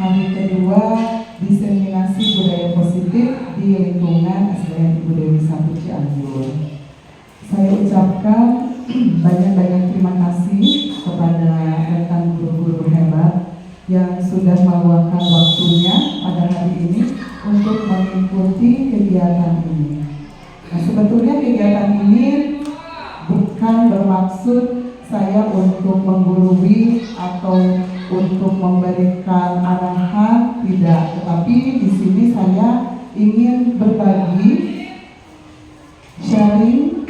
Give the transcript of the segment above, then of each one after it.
hari kedua diseminasi budaya positif di lingkungan SDN Ibu Dewi 1 Cianjur. Saya ucapkan banyak-banyak terima kasih kepada rekan guru-guru hebat yang sudah meluangkan waktunya pada hari ini untuk mengikuti kegiatan ini. Nah, sebetulnya kegiatan ini bukan bermaksud saya untuk menggurui atau untuk memberikan arahan, tidak. Tetapi di sini saya ingin berbagi, sharing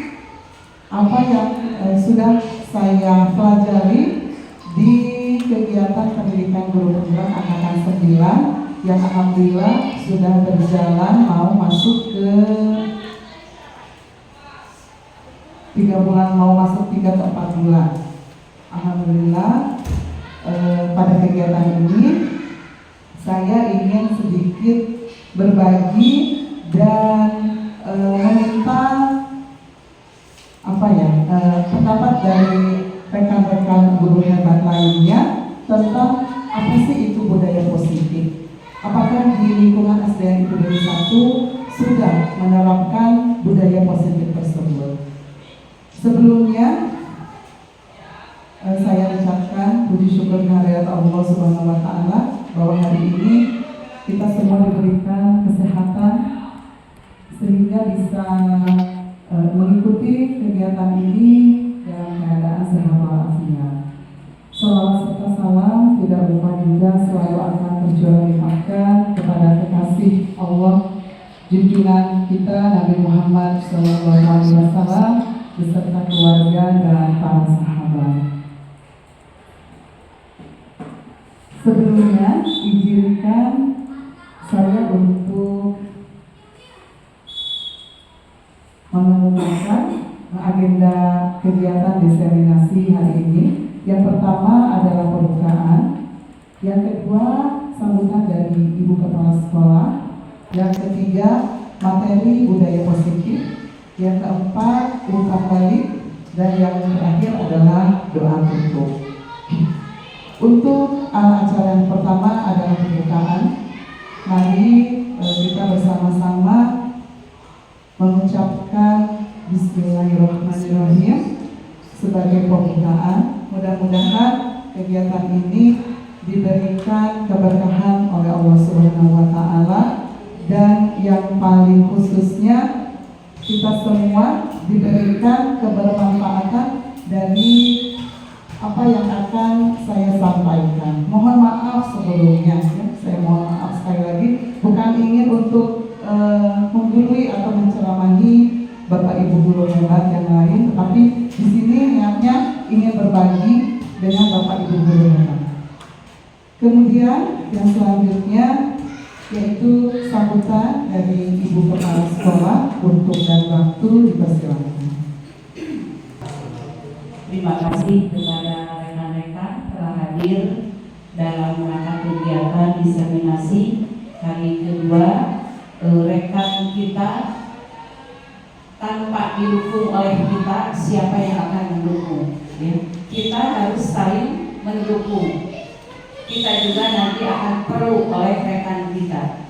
apa yang sudah saya pelajari di kegiatan pendidikan guru penggerak angkatan 9 yang alhamdulillah sudah berjalan mau masuk ke 3 bulan, mau masuk 3 ke 4 bulan. Alhamdulillah pada kegiatan ini saya ingin sedikit berbagi dan meminta pendapat dari rekan-rekan guru hebat lainnya tentang apa sih itu budaya positif. Apakah di lingkungan SDN Ibu Dewi 1 sudah menerapkan budaya positif tersebut? Sebelumnya saya ucapkan puji syukur kehadirat Allah Subhanahu wa Ta'ala bahwa hari ini kita semua diberikan kesehatan sehingga bisa mengikuti kegiatan ini dalam keadaan sehat walafiat. Salawat serta salam tidak lupa juga selalu akan tercurah limpahkan kepada kekasih Allah junjungan kita Nabi Muhammad SAW beserta keluarga dan para sahabat. Sebelumnya izinkan saya untuk mengumumkan agenda kegiatan diseminasi hari ini. Yang pertama adalah pembukaan, yang kedua sambutan dari Ibu Kepala Sekolah, yang ketiga materi budaya positif, yang keempat umpan balik, dan yang terakhir adalah doa tutup. Untuk acara yang pertama adalah pembukaan. Mari kita bersama-sama mengucapkan Bismillahirrahmanirrahim sebagai pembukaan. Mudah-mudahan kegiatan ini diberikan keberkahan oleh Allah Subhanahu wa Ta'ala, dan yang paling khususnya kita semua diberikan kebermanfaatan dari apa yang akan saya sampaikan. Mohon maaf sebelumnya, saya mohon maaf sekali lagi, bukan ingin untuk menggurui atau menceramahi Bapak Ibu guru hebat yang lain, tetapi di sini niatnya ingin berbagi dengan Bapak Ibu guru hebat. Kemudian yang selanjutnya yaitu sambutan dari Ibu Kepala Sekolah. Untuk dan waktu dipersilakan. Terima kasih kepada rekan-rekan telah hadir dalam rangka kegiatan diseminasi hari kedua. Rekan kita tanpa didukung oleh kita, siapa yang akan mendukung? Ya. Kita harus saling mendukung. Kita juga nanti akan perlu oleh rekan kita.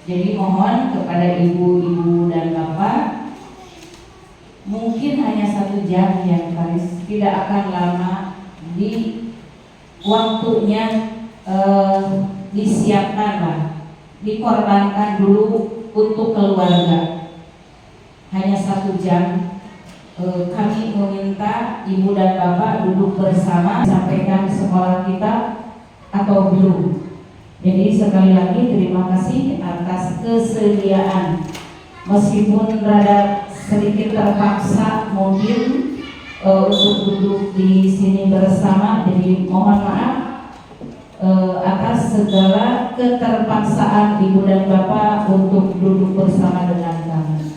Jadi mohon kepada ibu-ibu dan bapak, mungkin hanya 1 jam yang Faris, tidak akan lama di waktunya disiapkanlah, dikorbankan dulu untuk keluarga. Hanya 1 jam. Kami meminta ibu dan bapak duduk bersama, sampaikan sekolah kita atau belum. Jadi sekali lagi terima kasih atas kesediaan, meskipun rada sedikit terpaksa mungkin untuk duduk di sini bersama. Jadi mohon maaf atas segala keterpaksaan ibu dan bapak untuk duduk bersama dengan kami.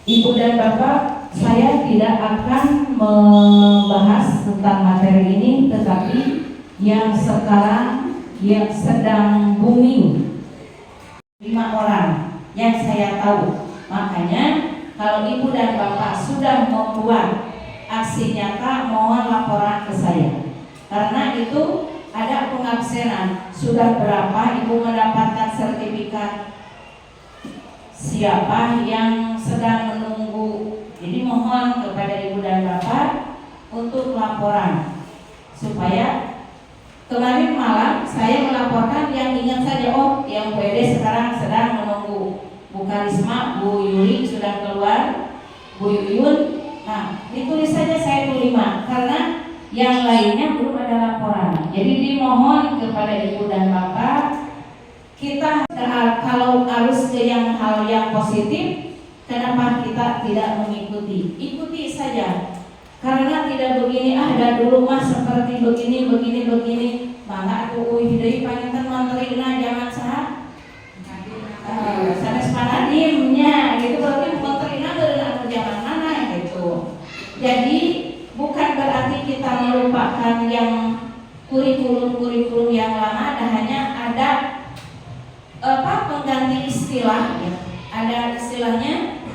Ibu dan bapak, saya tidak akan membahas tentang materi ini, tetapi yang sekarang yang sedang booming 5 orang yang saya tahu. Makanya kalau ibu dan bapak sudah membuat aksi nyata, mohon laporan ke saya, karena itu ada pengabsenan. Sudah berapa Ibu mendapatkan sertifikat? Siapa yang sedang menunggu? Jadi mohon kepada Ibu dan Bapak untuk laporan, supaya kemarin malam saya melaporkan yang ingat saja, oh yang PD sekarang sedang menunggu. Bu Karisma, Bu Yuli sudah keluar, Bu Yuyun. Nah, ditulis saja saya itu 5 karena yang lainnya belum ada laporan. Jadi dimohon kepada Ibu dan Bapak, kita kalau harus ke yang hal yang positif, kenapa kita tidak mengikuti? Ikuti saja. Karena tidak begini, dan dulu mah seperti begini. Mangga tuh hidai panginten menteri jangan sah. Sanes panadimnya gitu, berarti menterina berenang zaman mana gitu. Jadi bukan berarti kita melupakan yang kurikulum yang lama, hanya ada pengganti istilah ya. Ada istilahnya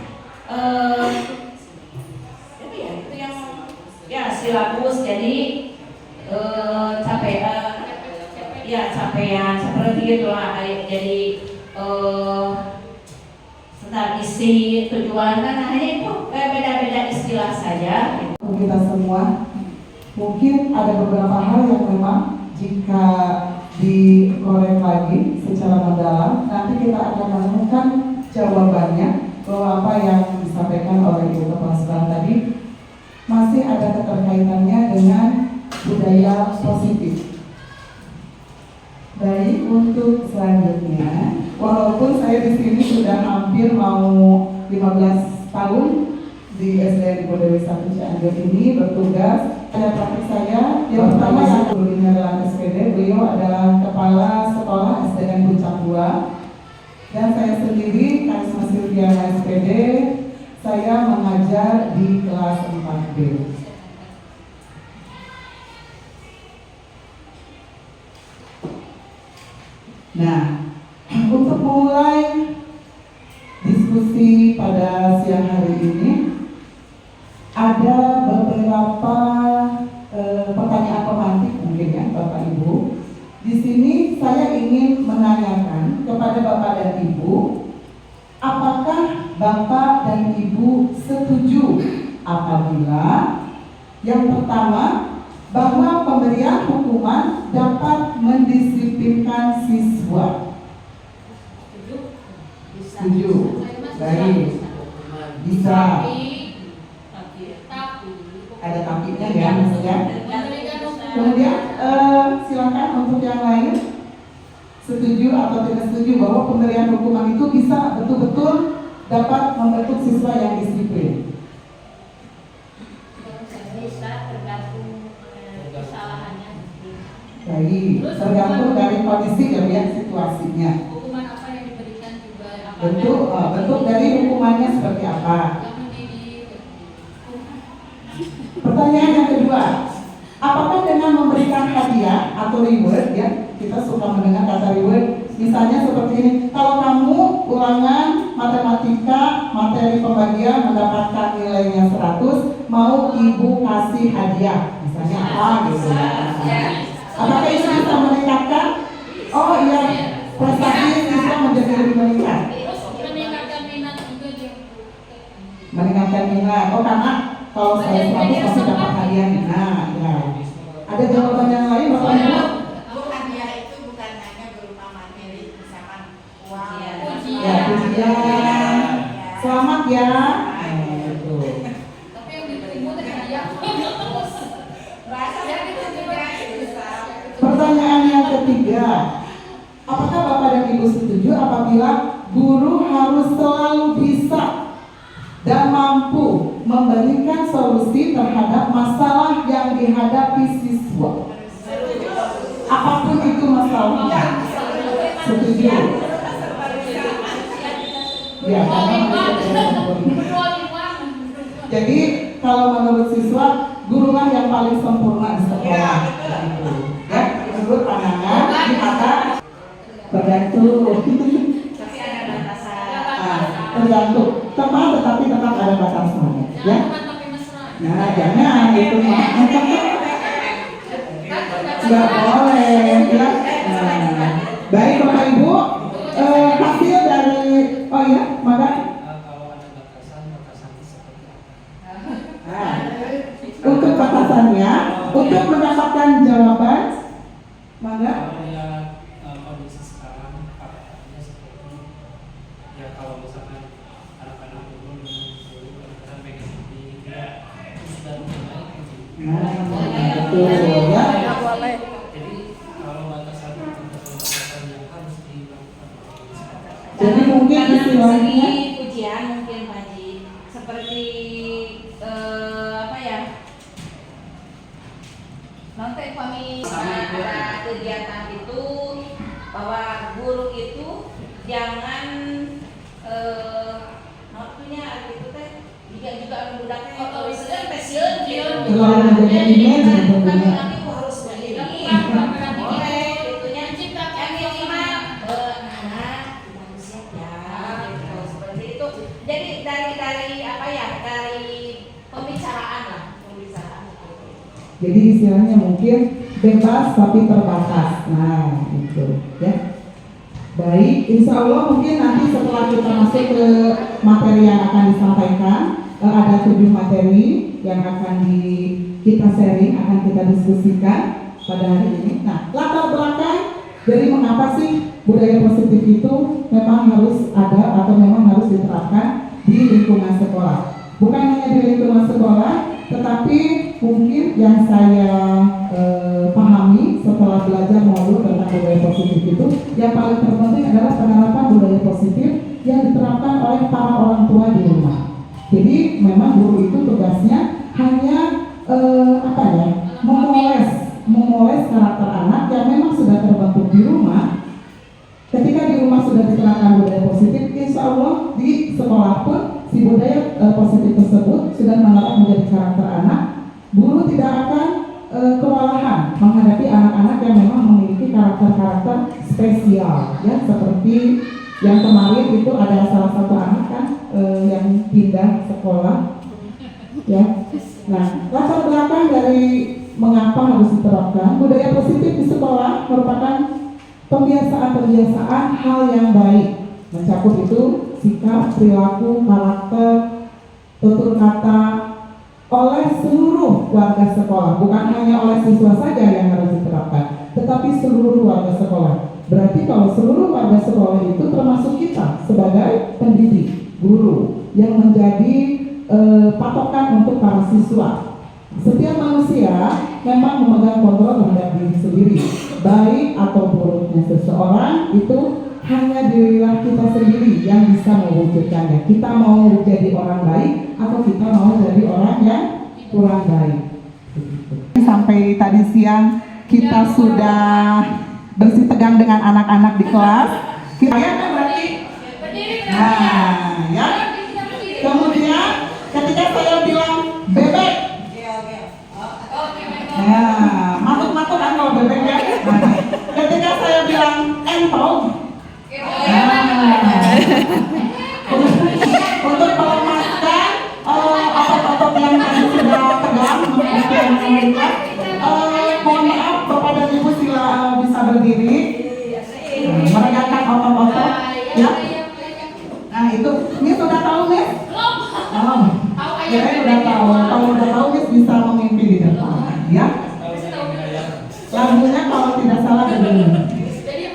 itu yang ya silabus, jadi capaian seperti itulah. Jadi tentang isi tujuan kan hanya itu beda-beda istilah saja. Untuk kita semua, mungkin ada beberapa hal yang memang jika dikorek lagi secara mendalam, nanti kita akan menemukan jawabannya bahwa apa yang disampaikan oleh Ibu Kepala Sekolah tadi masih ada keterkaitannya dengan budaya positif. Baik, untuk selanjutnya, walaupun saya di sini sudah hampir mau 15 tahun di SDN Ibu Dewi 1 Cianjur ini bertugas, ada praktik saya yang pertama yang dulunya adalah SPD, beliau adalah Kepala Sekolah SDN Puncak 2, dan saya sendiri Karisma Silviana SPD, saya mengajar di kelas 4B. Nah, untuk mulai diskusi pada siang hari ini, ada beberapa pertanyaan pemantik mungkin ya Bapak Ibu. Di sini saya ingin menanyakan kepada Bapak dan Ibu, apakah Bapak dan Ibu setuju apabila yang pertama, bahwa pemberian hukuman dapat mendisiplinkan siswa? Setuju? Baik. Bisa. Ada tapinya ya maksudnya. Kemudian silakan untuk yang lain, setuju atau tidak setuju bahwa pemberian hukuman itu bisa betul-betul dapat membentuk siswa yang disiplin? Baik, tergantung dari kondisi dan ya situasinya. Hukuman apa yang diberikan juga. Bentuk dari hukumannya seperti apa? Pertanyaan yang kedua, apakah dengan memberikan hadiah atau reward ya, kita suka mendengar kata reward, misalnya seperti ini, kalau kamu ulangan matematika materi pembagian mendapatkan nilainya 100, mau ibu kasih hadiah, misalnya apa gitu ya. Apakah itu bisa meningkatkan? Oh iya, prestasi siswa menjadi lebih meningkat. Meningkatkan minat juga dia. Meningkatkan minat. Oh karena kalau saya 100 pasti dapat hadiah. Nah, ya. Ada jawaban yang lain Bapak Ibu? Hadiah itu bukan hanya berupa materi, misalkan uang, Ya, pujian. Selamat ya. Itu. Tapi yang diterima tadi hadiah. bahasa itu juga bisa. Pertanyaan yang ketiga, apakah Bapak dan Ibu setuju apabila guru harus selalu bisa dan mampu memberikan solusi terhadap masalah yang dihadapi siswa? Apapun itu masalahnya. Setuju? Ya, jadi kalau menurut siswa, gurulah yang paling sempurna di sekolah. Ya, menurut pandangan gimana? Tergantung. Tapi ada batasan. Tergantung. Tepat tetapi tetap ada batasannya. Ya. Tapi mesra. Nah, jangan itu mah. Nggak boleh ya. Nah, baik Bapak Ibu, hasil dari maka Kalau ada batasannya seperti apa? untuk batasannya, untuk mendapatkan jawaban, maka Kalau lihat kondisi sekarang, faktanya seperti ya kalau misalkan anak-anak dulu kita pengen lebih itu sudah lebih baik. betul ya. Jadi kalau batasan yang harus dilakukan. Jadi mungkin Karena istilahnya segi pujian mungkin Pak Haji seperti apa ya? Nanti kami ada kegiatan itu bahwa guru itu jangan waktunya itu teh juga membudaknya kalau sudah pensiun terlalu menjadi image gitu kami ya. kami harus begini boleh itunya yang minimal anak manusia ya gitu seperti itu jadi dari apa ya dari pembicaraan lah pembicaraan Jadi istilahnya mungkin bebas tapi terbatas. Nah, itu ya. Baik, insya Allah mungkin nanti setelah kita masuk ke materi yang akan disampaikan, ada 7 materi yang akan kita sharing, akan kita diskusikan pada hari ini. Nah, latar belakang dari mengapa sih budaya positif itu memang harus ada atau memang harus diterapkan di lingkungan sekolah. Bukan hanya di lingkungan sekolah, tetapi mungkin yang saya pahami setelah belajar modul tentang budaya positif itu, yang paling terpenting adalah penerapan budaya positif yang diterapkan oleh para orang tua di rumah. Jadi memang guru itu tugasnya hanya memoles karakter anak yang memang sudah terbentuk di rumah. Ketika di rumah sudah diterapkan budaya positif, insya Allah di sekolah pun si budaya positif tersebut sudah menerap menjadi karakter anak. Guru tidak akan kewalahan menghadapi anak-anak yang memang memiliki karakter-karakter spesial, ya seperti yang kemarin itu ada salah satu anak kan yang pindah sekolah, ya. Nah, latar belakang dari mengapa harus diterapkan budaya positif di sekolah merupakan pembiasaan hal yang baik, mencakup itu sikap, perilaku, karakter, tutur kata oleh seluruh warga sekolah, bukan hanya oleh siswa saja yang harus diterapkan, tetapi seluruh warga sekolah. Berarti kalau seluruh warga sekolah itu termasuk kita sebagai pendidik, guru yang menjadi patokan untuk para siswa. Setiap manusia memang memegang kontrol terhadap diri sendiri, baik atau buruknya seseorang itu hanya dirilah kita sendiri yang bisa mewujudkannya. Kita mau jadi orang baik atau kita mau jadi orang yang kurang baik. Sampai tadi siang kita sudah bersih tegang dengan anak-anak di kelas. Kita ya kan berarti. Nah, ya. Kemudian ketika saya bilang bebek, ya matuk-matuk kan kalau bebek ya. Nah, ketika saya bilang entong, untuk melemaskan otot-otot yang tadi sudah tegang, mohon maaf Bapak dan Ibu sila bisa berdiri, meregangkan otot-otot, ya. Nah itu, Miss sudah tahu Miss? Belum. Kirain udah tahu. Kalau udah tahu Miss bisa memimpin di depan, ya. Lagunya kalau tidak salah begini.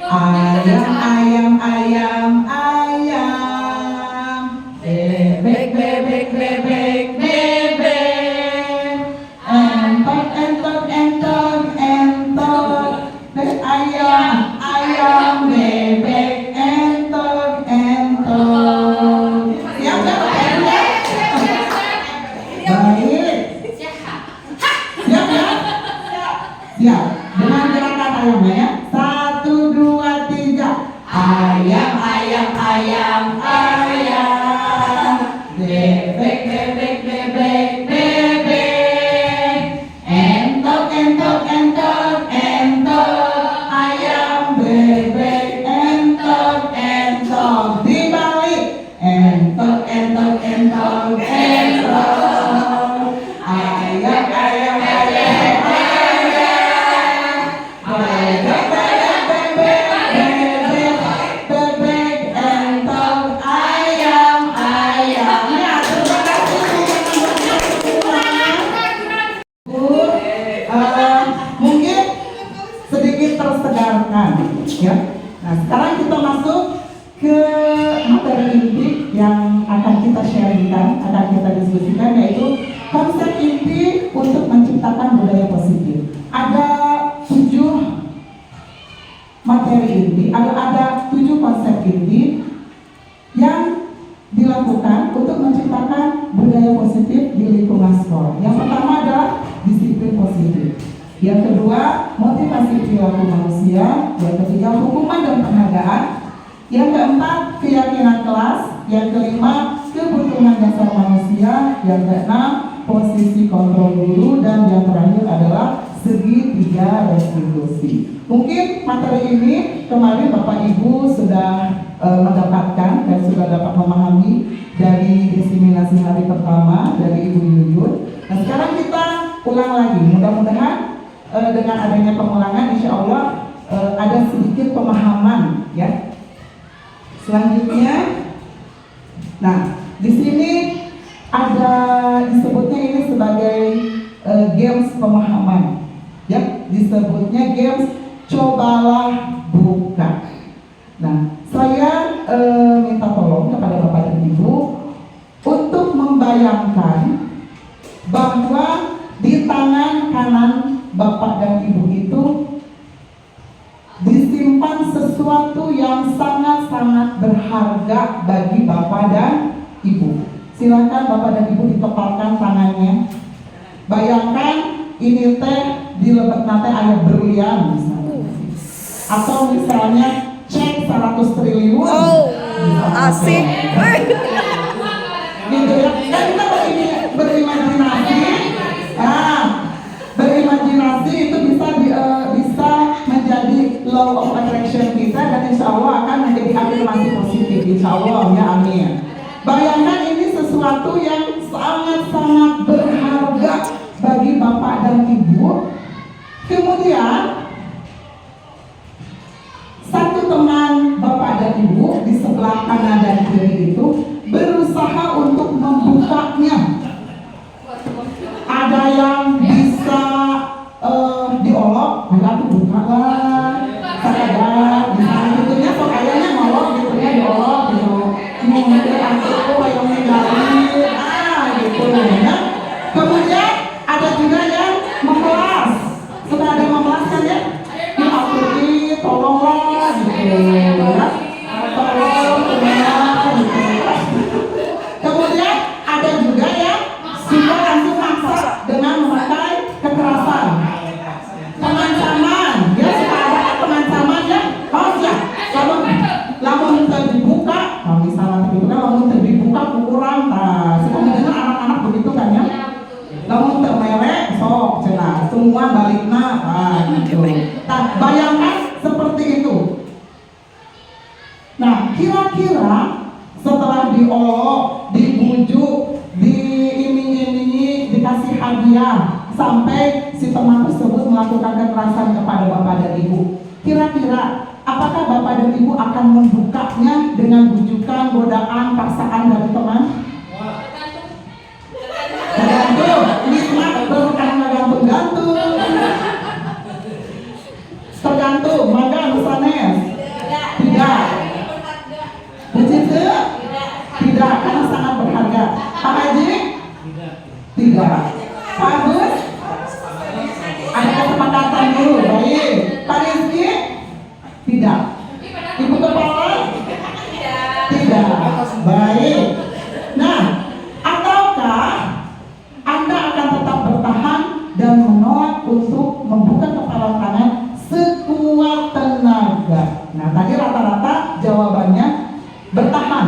Ayam, ayam, ayam, ayam, bebek, bebek, bebek, bebek, entot, entot, entot, entot, ayam, ayam, bebek, entot, entot. Siap nggak Pak Enda? Baik. Siap ya? Siap. Dengan gerakan ayamnya ya. 1, 2, 3. Nah, sekarang kita masuk ke materi inti yang akan kita sharingkan, akan kita diskusikan, yaitu konsep inti untuk menciptakan budaya positif. Ada 7 materi inti, ada 7 konsep inti yang dilakukan untuk menciptakan budaya positif di lingkungan sekolah. Yang pertama adalah disiplin positif. Yang kedua, motivasi perilaku manusia. Yang ketiga, hukuman dan penghargaan. Yang keempat, keyakinan kelas. Yang kelima, kebutuhan dasar manusia. Yang keenam, posisi kontrol guru. Dan yang terakhir adalah segitiga restitusi. Mungkin materi ini kemarin Bapak Ibu sudah mendapatkan dan sudah dapat memahami dari diseminasi hari pertama dari Ibu Yuyun. Nah, sekarang kita ulang lagi. Mudah-mudahan dengan adanya pengulangan, insya Allah ada sedikit pemahaman, ya. Selanjutnya, nah di sini ada disebutnya ini sebagai games pemahaman, ya. Disebutnya games cobalah buka. Nah, saya minta tolong kepada Bapak dan Ibu untuk membayangkan bahwa di tangan kanan Bapak dan Ibu itu disimpan sesuatu yang sangat-sangat berharga bagi Bapak dan Ibu. Silakan Bapak dan Ibu dikepalkan tangannya. Bayangkan ini teh dilebet nate ayah berlian misalnya. Atau misalnya cek 100 triliun. Asik. Gitu ya. Kan kita berimajinasi. Berimajinasi itu bisa menjadi law of attraction kita, dan insya Allah akan menjadi afirmasi positif, insya Allah, ya, amin. Bayangkan ini sesuatu yang sangat-sangat berharga bagi Bapak dan Ibu. Kemudian satu teman Bapak dan Ibu di sebelah kanan dan kiri itu berusaha untuk membukanya. Ada yang bisa diolok, enggak tuh buka lah, sadar, misalnya gitunya, so kayaknya ngolok gitunya diolok gitu, mungkin aku yang ninggalin, gitu ya. Kemudian ada juga yang memelas, suka ada memelas kan ya, diakui, tolonglah gitu ya, tolong gitu. Kemudian ada juga yang suka langsung maksa dengan memakai kekerasan, pengancaman, ya, suka ada pengancaman ya, lamun terdibuka, kalau misalnya terdibuka, lamun terdibuka ukuran, suka mendengar anak-anak begitu kan ya, lamun termelek, sok, cina, semua balikna, gitu. Nah, bayangkan seperti itu. Nah, kira-kira setelah diolok, dibujuk, diiming-imingi, dikasih hadiah, sampai si teman tersebut melakukan kekerasan kepada Bapak dan Ibu, kira-kira apakah Bapak dan Ibu akan membukanya dengan bujukan, godaan, paksaan dari teman? Tergantung, nikmat bukan gantung-gantung. Tergantung, maka misalnya tidak. Begitu? Tidak, karena sangat berharga. Pak Haji? Tidak. Pak Agus? Ada kesepakatan dulu, baik. Pak Rizky? Tidak. Ibu Kepala? Tidak. Baik. Nah, ataukah Anda akan tetap bertahan dan menolak untuk membuka kepala tangan sekuat tenaga? Nah, tadi rata-rata jawabannya bertahan.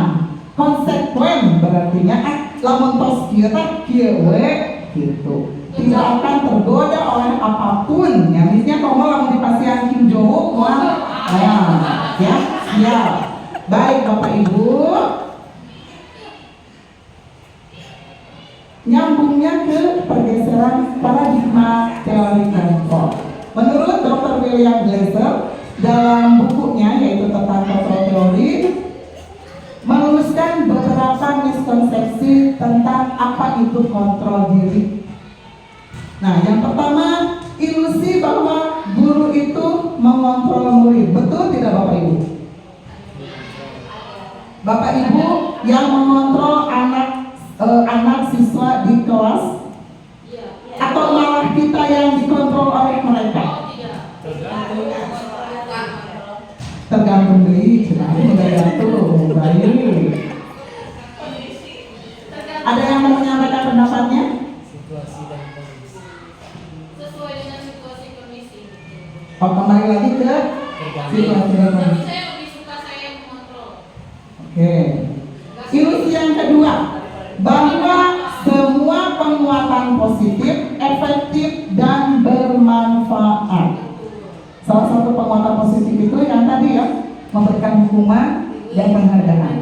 Konsekuen berartinya lamun tos kieu teh kieu we gitu. Tidak akan tergoda oleh apapun. Ya, misalnya kalau lamun dipasihan Kim Jong Un, ya, siap. Baik Bapak Ibu. Nyambungnya ke pergeseran paradigma teori kontrol. Menurut Dr. William Glasser dalam bukunya yaitu tentang kontrol teori, meluluskan beberapa miskonsepsi tentang apa itu kontrol diri. Nah, yang pertama, ilusi bahwa guru itu mengontrol murid. Betul tidak Bapak Ibu? Bapak Ibu yang mengontrol anak siswa di kelas, Iya. atau malah kita yang dikontrol oleh mereka? Oh, tidak. Tergantung. Tergantung dari tergantung baik. Ada yang mau menyampaikan pendapatnya? Situasi dan kondisi. Sesuai dengan situasi kondisi. Oh, kembali lagi ke situasi dan Tapi kondisi. saya lebih suka saya yang mengontrol. Oke. Ilusi yang kedua, bahwa semua penguatan positif, efektif dan bermanfaat. Salah satu penguatan positif itu yang tadi ya, memberikan hukuman dan penghargaan.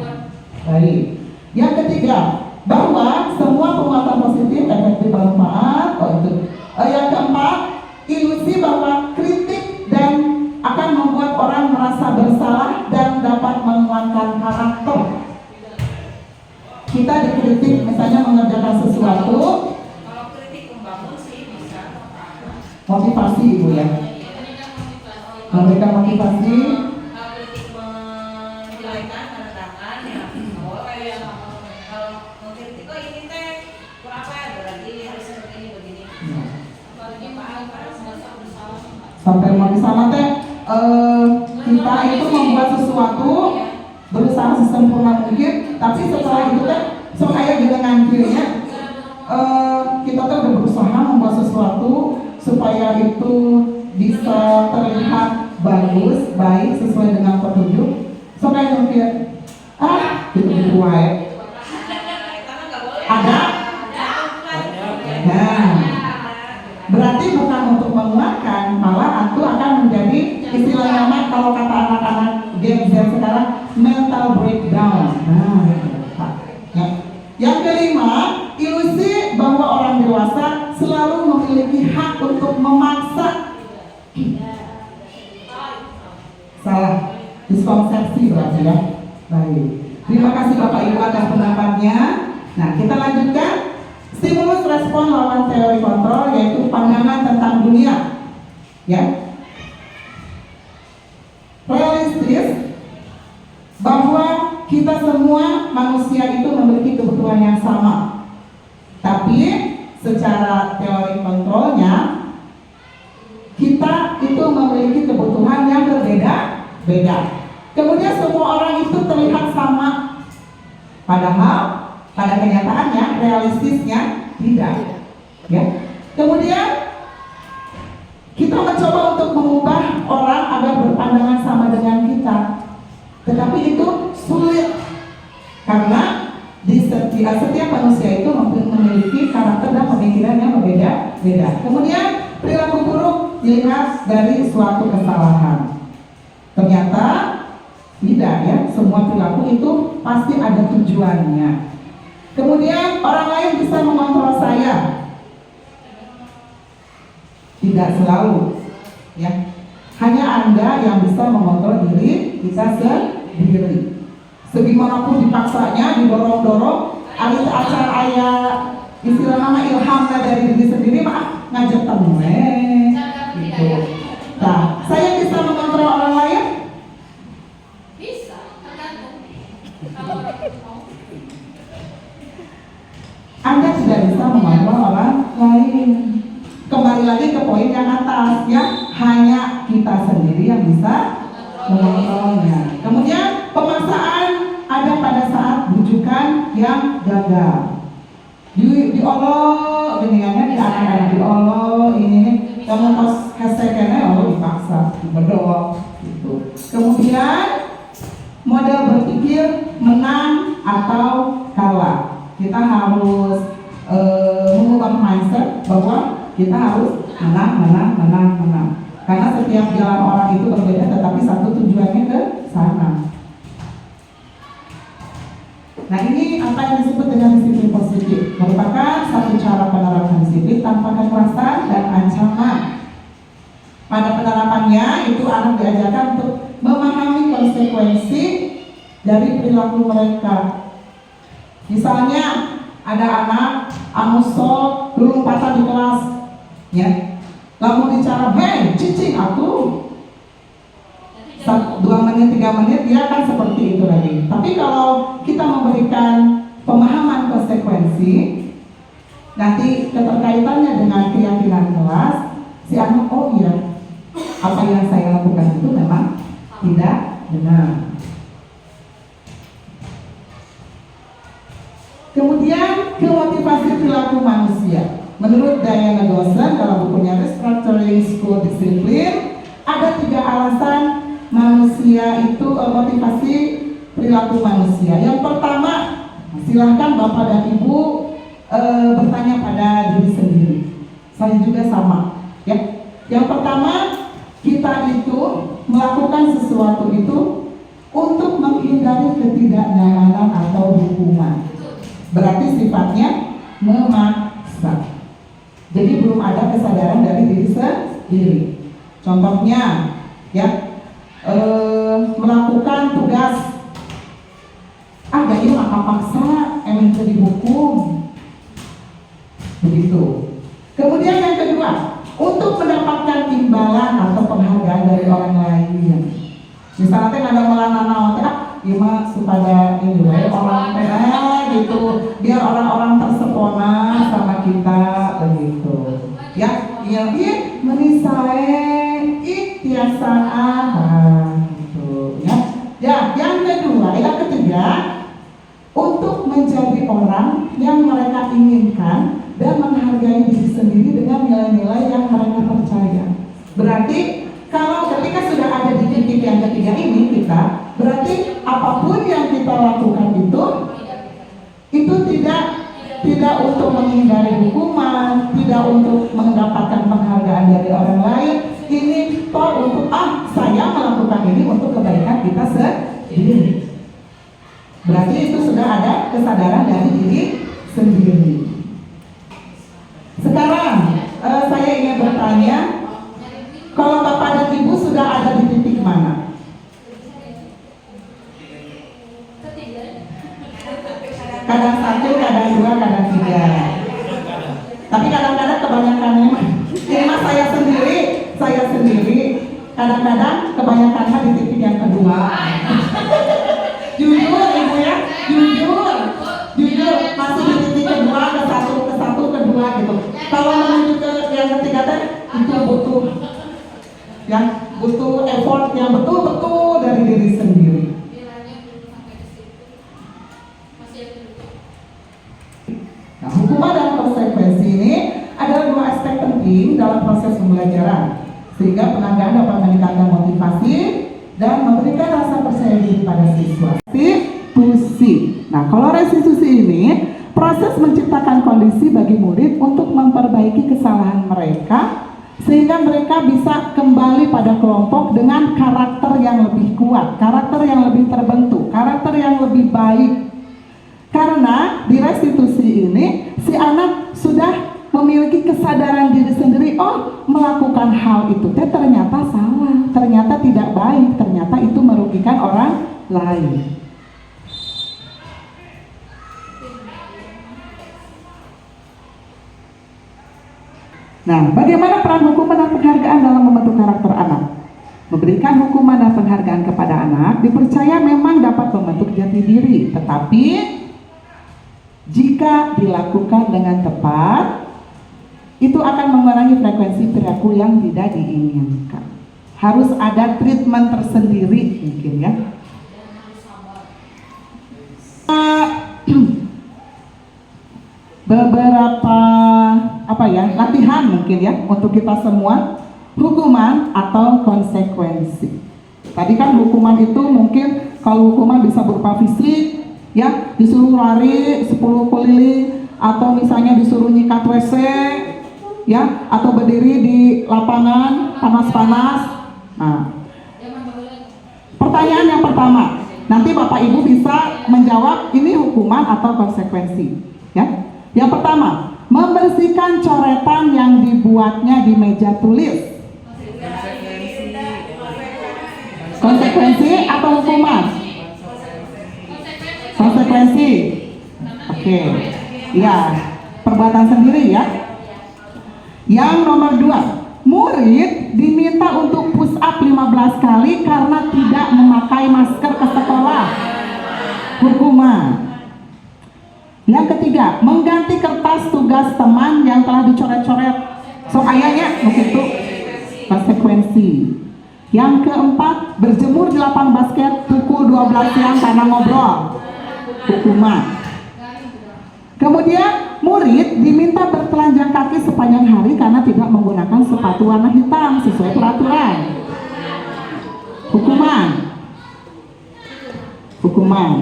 Baik. Yang ketiga, bahwa semua penguatan positif, efektif, bermanfaat. Oh itu. Yang keempat, ilusi bahwa kritik dan akan membuat orang merasa bersalah dan dapat menguatkan karakter. Kita dikritik misalnya mengerjakan sesuatu, Kalau kritik membangun sih bisa. motivasi Ibu ya, memberikan motivasi. Kalau kritik menjelekkan, merendahkan, ya boleh ya. Kalau mengkritik, oh ini teh kurang apa, berarti harus seperti ini begini. Apalagi merasa bersalah. Sampai mau di sana teh kita itu membuat sesuatu berusaha sesempurna mungkin, tapi setelah itu teh so kayak gitu nantinya kita tuh udah berusaha membuat sesuatu supaya itu bisa terlihat bagus, baik, sesuai dengan petunjuk. So kayak mungkin gitu wae. Karena nggak boleh. Ada? Nah, berarti bukan untuk menguatkan, malah itu akan menjadi istilah nama kalau kata anak-anak Gen Z sekarang mental breakdown. Nah, ya. Yang kelima, ilusi bahwa orang dewasa selalu memiliki hak untuk memaksa. Salah, diskonsepsi berarti ya. Baik. Terima kasih Bapak Ibu atas pendapatnya. Nah, kita lanjutkan. Stimulus respon lawan teori kontrol yaitu pandangan tentang dunia. Ya. Realistis bahwa kita semua manusia itu memiliki kebutuhan yang sama. Tapi secara teori kontrolnya kita itu memiliki kebutuhan yang berbeda-beda. Kemudian semua orang itu terlihat sama. Padahal pada kenyataannya, realistisnya tidak. Ya. Kemudian kita mencoba untuk mengubah orang agar berpandangan sama dengan kita, tetapi itu sulit karena di setiap manusia itu memiliki karakter dan pemikiran yang berbeda-beda. Kemudian perilaku buruk dilihat dari suatu kesalahan. Ternyata tidak ya, semua perilaku itu pasti ada tujuannya. Kemudian orang lain bisa mengontrol saya. Tidak selalu ya. Hanya Anda yang bisa mengontrol diri kita sendiri. Segimanapun dipaksanya, didorong-dorong, ada acara ayah istilah nama ilhamnya dari diri sendiri mah ngajak temen gitu. Nah, saya bisa mengontrol orang lain? Bisa, tergantung. Kalau orang itu mau. Anda tidak bisa mengontrol orang lain. Kembali lagi ke poin yang atas ya, hanya kita sendiri yang bisa mengontrolnya. Kemudian pemaksaan ada pada saat bujukan yang gagal. Diolok geningannya di anak-anak diolok ini kamu pas hasilnya Allah dipaksa berdoa gitu. Kemudian model berpikir menang atau kalah. Kita harus mengubah mindset bahwa kita harus menang. Karena setiap jalan orang itu berbeda, tetapi satu tujuannya ke sana. Nah, ini apa yang disebut dengan disiplin positif, merupakan satu cara penerapan disiplin tanpa kekerasan dan ancaman. Pada penerapannya itu anak diajarkan untuk memahami konsekuensi dari perilaku mereka. Misalnya ada anak amusol lompatan di kelas, ya, lalu bicara, hei cicing aku, 2 menit 3 menit dia kan seperti itu lagi. Tapi kalau konsekuensi. Nanti keterkaitannya dengan keyakinan kelas, si anak, oh iya, apa yang saya lakukan itu memang tidak benar. Kemudian ke motivasi perilaku manusia. Menurut Diana Dawson dalam bukunya Restructuring School Discipline, ada 3 alasan manusia itu motivasi perilaku manusia. Yang pertama, silahkan Bapak dan Ibu bertanya pada diri sendiri. Saya juga sama, ya. Yang pertama, kita itu melakukan sesuatu itu untuk menghindari ketidaknyamanan atau hukuman. Berarti sifatnya memaksa. Jadi belum ada kesadaran dari diri sendiri. Contohnya, ya, melakukan tugas. Gak maka paksa, emang jadi dihukum. Begitu. Kemudian yang kedua, untuk mendapatkan imbalan atau penghargaan dari orang lain. Misalnya ada melanana, mah supaya ini orang gitu, biar orang-orang tersepona sama kita begitu. Ya, menisae tiasaan gitu ya. Ya, yang kedua, yang ketiga, untuk menjadi orang yang mereka inginkan dan menghargai diri sendiri dengan nilai-nilai yang mereka percaya. Berarti kalau ketika sudah ada di titik yang ketiga ini kita, berarti apapun yang kita lakukan itu tidak untuk menghindari hukuman, tidak untuk mendapatkan penghargaan dari orang lain. Ini untuk saya melakukan ini untuk kebaikan kita sendiri. Berarti itu sudah ada kesadaran dari diri sendiri. Sekarang saya ingin bertanya, kalau Bapak dan Ibu sudah ada di titik mana? Kadang 1, kadang 2, kadang 3. Tapi kadang-kadang kebanyakannya ini saya sendiri kadang-kadang kebanyakannya di titik yang kedua. Jujur Ibu ya, jujur masih di titik kedua, ke satu, kedua gitu. Kalau menuju ke yang ketiga itu butuh effort yang betul-betul dari diri sendiri. Nah, hukuman dan konsekuensi ini adalah 2 aspek penting dalam proses pembelajaran, sehingga penghargaan dapat meningkatkan motivasi dan memberikan rasa percaya diri pada siswa. Restitusi. Nah, kalau restitusi ini proses menciptakan kondisi bagi murid untuk memperbaiki kesalahan mereka, sehingga mereka bisa kembali pada kelompok dengan karakter yang lebih kuat, karakter yang lebih terbentuk, karakter yang lebih baik. Karena di restitusi ini si anak sudah memiliki kesadaran diri sendiri, oh melakukan hal itu ternyata salah, ternyata tidak baik, ternyata itu merugikan orang lain. Nah, bagaimana peran hukuman dan penghargaan dalam membentuk karakter anak? Memberikan hukuman dan penghargaan kepada anak dipercaya memang dapat membentuk jati diri, tetapi jika dilakukan dengan tepat, itu akan mengurangi frekuensi perilaku yang tidak diinginkan. Harus ada treatment tersendiri mungkin ya. Beberapa latihan mungkin ya untuk kita semua, hukuman atau konsekuensi. Tadi kan hukuman itu mungkin kalau hukuman bisa berupa fisik ya, disuruh lari 10 keliling, atau misalnya disuruh nyikat WC ya, atau berdiri di lapangan panas-panas. Nah, pertanyaan yang pertama, nanti Bapak Ibu bisa menjawab ini hukuman atau konsekuensi ya. Yang pertama, membersihkan coretan yang dibuatnya di meja tulis. Konsekuensi atau hukuman? Konsekuensi. Oke. Ya, perbuatan sendiri ya. Yang nomor 2, murid diminta untuk push up 15 kali karena tidak memakai masker ke sekolah. Hukuman. Yang ketiga, mengganti Sok ayahnya begitu konsekuensi. Yang keempat, berjemur di lapang basket pukul 12 siang karena ngobrol, hukuman. Kemudian murid diminta bertelanjang kaki sepanjang hari karena tidak menggunakan sepatu warna hitam sesuai peraturan, hukuman.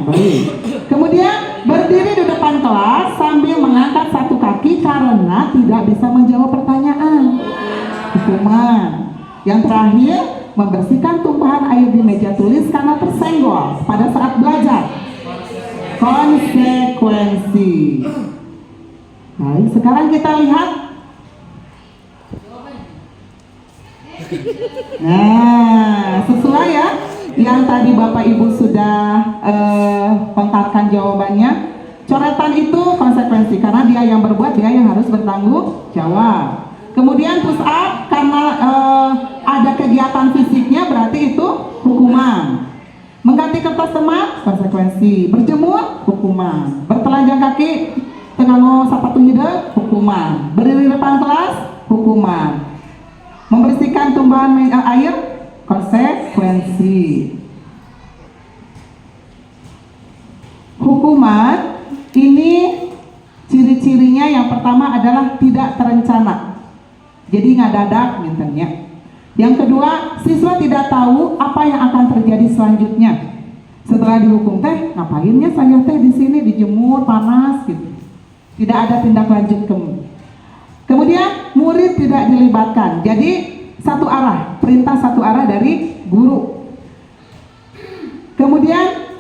Baik. Kemudian berdiri di depan kelas sambil mengangkat satu kaki karena tidak bisa menjawab pertanyaan, hukuman. Yang terakhir, membersihkan tumpahan air di meja tulis karena tersenggol pada saat belajar, konsekuensi. Baik, sekarang kita lihat. Nah, sesuai ya yang tadi Bapak Ibu sudah lontarkan jawabannya. Coretan itu konsekuensi karena dia yang berbuat, dia yang harus bertanggung jawab. Kemudian push up karena ada kegiatan fisiknya, berarti itu hukuman. Mengganti kertas temat, konsekuensi. Berjemur, hukuman. Bertelanjang kaki tengah sepatu hidup, hukuman. Berdiri depan kelas, hukuman. Membersihkan tumpahan air, konsekuensi. Hukuman ini ciri-cirinya yang pertama adalah tidak terencana. Jadi ngadadak mintennya. Yang kedua, siswa tidak tahu apa yang akan terjadi selanjutnya. Setelah dihukum teh, ngapainnya saya teh di sini dijemur panas gitu. Tidak ada tindak lanjut Kemudian murid tidak dilibatkan. Jadi satu arah, perintah satu arah dari guru. Kemudian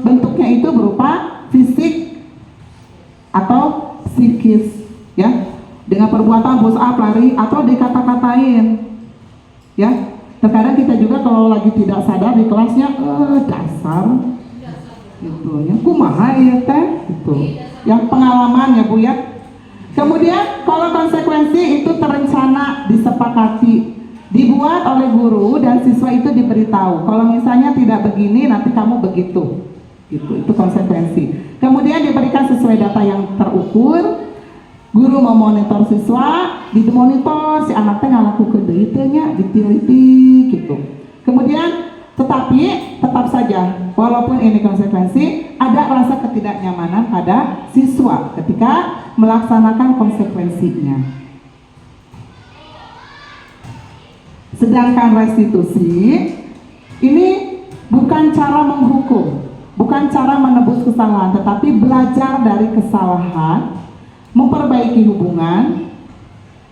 bentuknya itu berupa fisik atau psikis, ya, dengan perbuatan push up, lari atau dikata-katain. Ya, terkadang kita juga kalau lagi tidak sadar di kelasnya, dasar, gitu ya, kumaha ya teh, gitu. Yang pengalaman ya Bu ya. Kemudian kalau konsekuensi itu terencana, disepakati, dibuat oleh guru dan siswa itu diberitahu. Kalau misalnya tidak begini, nanti kamu begitu, gitu. Itu konsekuensi. Kemudian diberikan sesuai data yang terukur. Guru memonitor siswa, dimonitor si anaknya ngalakukeun deui teh nya, diteliti gitu. Kemudian tetap saja walaupun ini konsekuensi, ada rasa ketidaknyamanan pada siswa ketika melaksanakan konsekuensinya. Sedangkan restitusi ini bukan cara menghukum, bukan cara menebus kesalahan, tetapi belajar dari kesalahan, memperbaiki hubungan.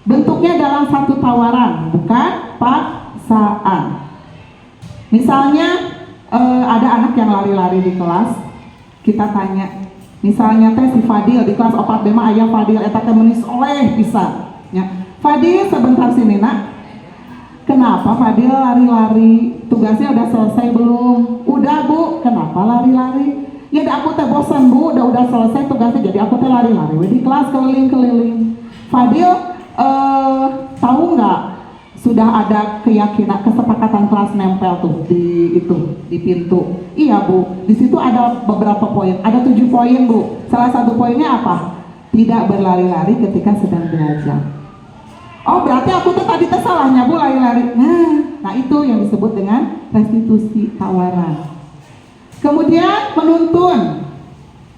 Bentuknya dalam satu tawaran, bukan paksaan. Misalnya ada anak yang lari-lari di kelas, kita tanya, misalnya teh si Fadil di kelas 4B mah aya Fadil eta teh menis oleh bisa. Ya. Fadil sebentar sini nak. Kenapa Fadil lari-lari? Tugasnya udah selesai belum? Udah Bu. Kenapa lari-lari? Ya aku teh bosan Bu, udah selesai tugasnya, jadi aku teh lari-lari di kelas keliling-keliling. Fadil tahu nggak sudah ada keyakinan kesepakatan kelas nempel tuh di pintu. Iya Bu, di situ ada beberapa poin, ada 7 poin Bu. Salah satu poinnya apa? Tidak berlari-lari ketika sedang belajar. Oh berarti aku tuh tadi salahnya Bu lari-lari. Nah itu yang disebut dengan restitusi tawaran. Kemudian menuntun,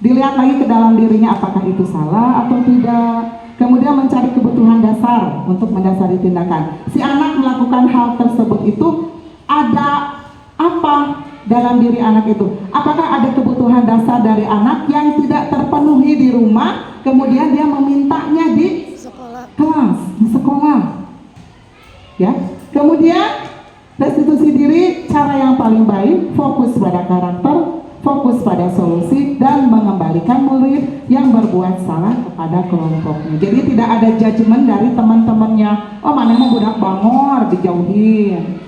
dilihat lagi ke dalam dirinya apakah itu salah atau tidak. Kemudian mencari kebutuhan dasar untuk mendasari tindakan. Si anak melakukan hal tersebut itu ada apa dalam diri anak itu? Apakah ada kebutuhan dasar dari anak yang tidak terpenuhi di rumah, kemudian dia memintanya di kelas, di sekolah. Ya. Kemudian restitusi diri, cara yang paling baik, fokus pada karakter, fokus pada solusi, dan mengembalikan murid yang berbuat salah kepada kelompoknya. Jadi tidak ada judgement dari teman-temannya. Oh mana emang budak bangor, dijauhin.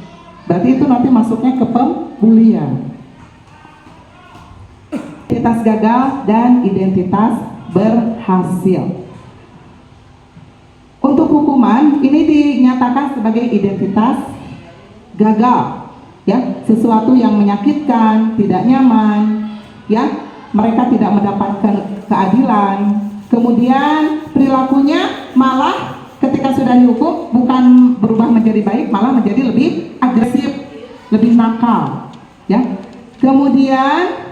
Berarti itu nanti masuknya ke pembulian. Identitas gagal dan identitas berhasil. Untuk hukuman ini dinyatakan sebagai identitas gagal, ya, sesuatu yang menyakitkan, tidak nyaman, ya, mereka tidak mendapatkan keadilan, kemudian perilakunya malah ketika sudah dihukum bukan berubah menjadi baik, malah menjadi lebih agresif, lebih nakal, ya. Kemudian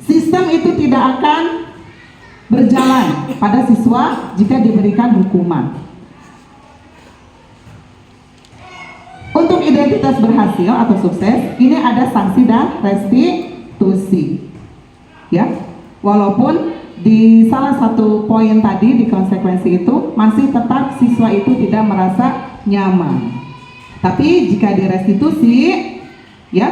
sistem itu tidak akan berjalan pada siswa jika diberikan hukuman. Untuk identitas berhasil atau sukses, ini ada sanksi dan restitusi. Ya, walaupun di salah satu poin tadi di konsekuensi itu masih tetap siswa itu tidak merasa nyaman. Tapi jika direstitusi, ya,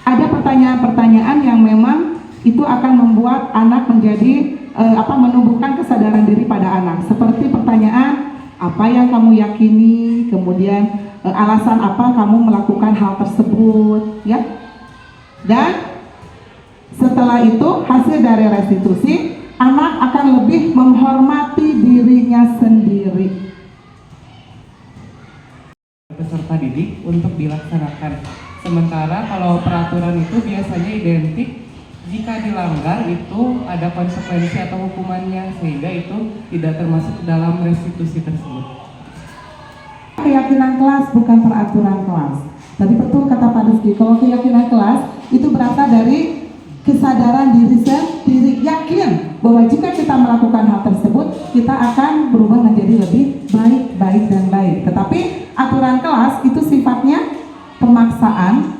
ada pertanyaan-pertanyaan yang memang itu akan membuat anak menjadi menumbuhkan kesadaran diri pada anak. Seperti pertanyaan, apa yang kamu yakini, kemudian alasan apa kamu melakukan hal tersebut, ya. Dan setelah itu hasil dari restitusi, anak akan lebih menghormati dirinya sendiri. Peserta didik untuk dilaksanakan. Sementara kalau peraturan itu biasanya identik, jika dilanggar itu ada konsekuensi atau hukumannya, sehingga itu tidak termasuk dalam restitusi tersebut. Keyakinan kelas bukan peraturan kelas. Tadi betul kata Pak Rizky, kalau keyakinan kelas itu berasal dari kesadaran diri sendiri, yakin bahwa jika kita melakukan hal tersebut kita akan berubah menjadi lebih baik dan baik. Tetapi aturan kelas itu sifatnya pemaksaan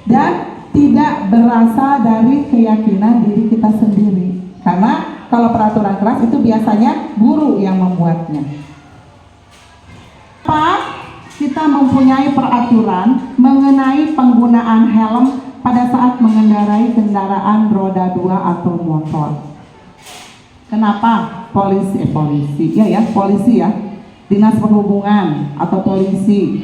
dan tidak berasal dari keyakinan diri kita sendiri. Karena kalau peraturan kelas itu biasanya guru yang membuatnya. Kita mempunyai peraturan mengenai penggunaan helm pada saat mengendarai kendaraan roda 2 atau motor. Kenapa polisi ya, dinas perhubungan atau polisi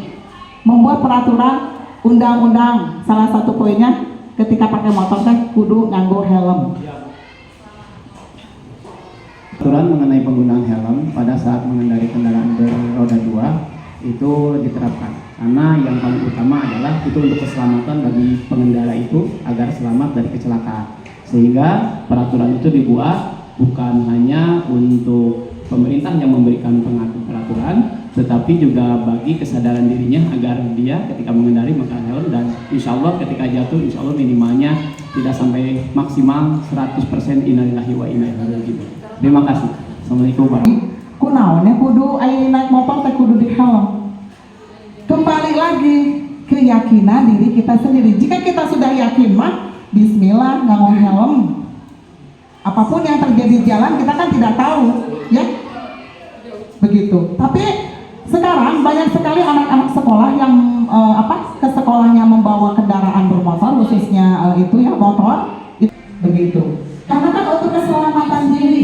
membuat peraturan undang-undang, salah satu poinnya ketika pakai motor kudu nganggo helm. Aturan mengenai penggunaan helm pada saat mengendarai kendaraan beroda 2 itu diterapkan karena yang paling utama adalah itu untuk keselamatan bagi pengendara itu agar selamat dari kecelakaan, sehingga peraturan itu dibuat bukan hanya untuk pemerintah yang memberikan peraturan, tetapi juga bagi kesadaran dirinya agar dia ketika mengendari memakai helm, dan insya Allah ketika jatuh insya Allah minimalnya tidak sampai maksimal 100% innalillahi wa inna ilaihi raji'un. Terima kasih. Assalamualaikum warahmatullahi wabarakatuh. Kunaonnya kudu aya naik motor teh kudu di helm. Kembali lagi keyakinan diri kita sendiri. Jika kita sudah yakin mah bismillah nganggo helm. Apapun yang terjadi di jalan kita kan tidak tahu, ya. Begitu. Tapi sekarang banyak sekali anak-anak sekolah yang ke sekolahnya membawa kendaraan bermotor, khususnya motor. Begitu. Karena kan untuk keselamatan diri.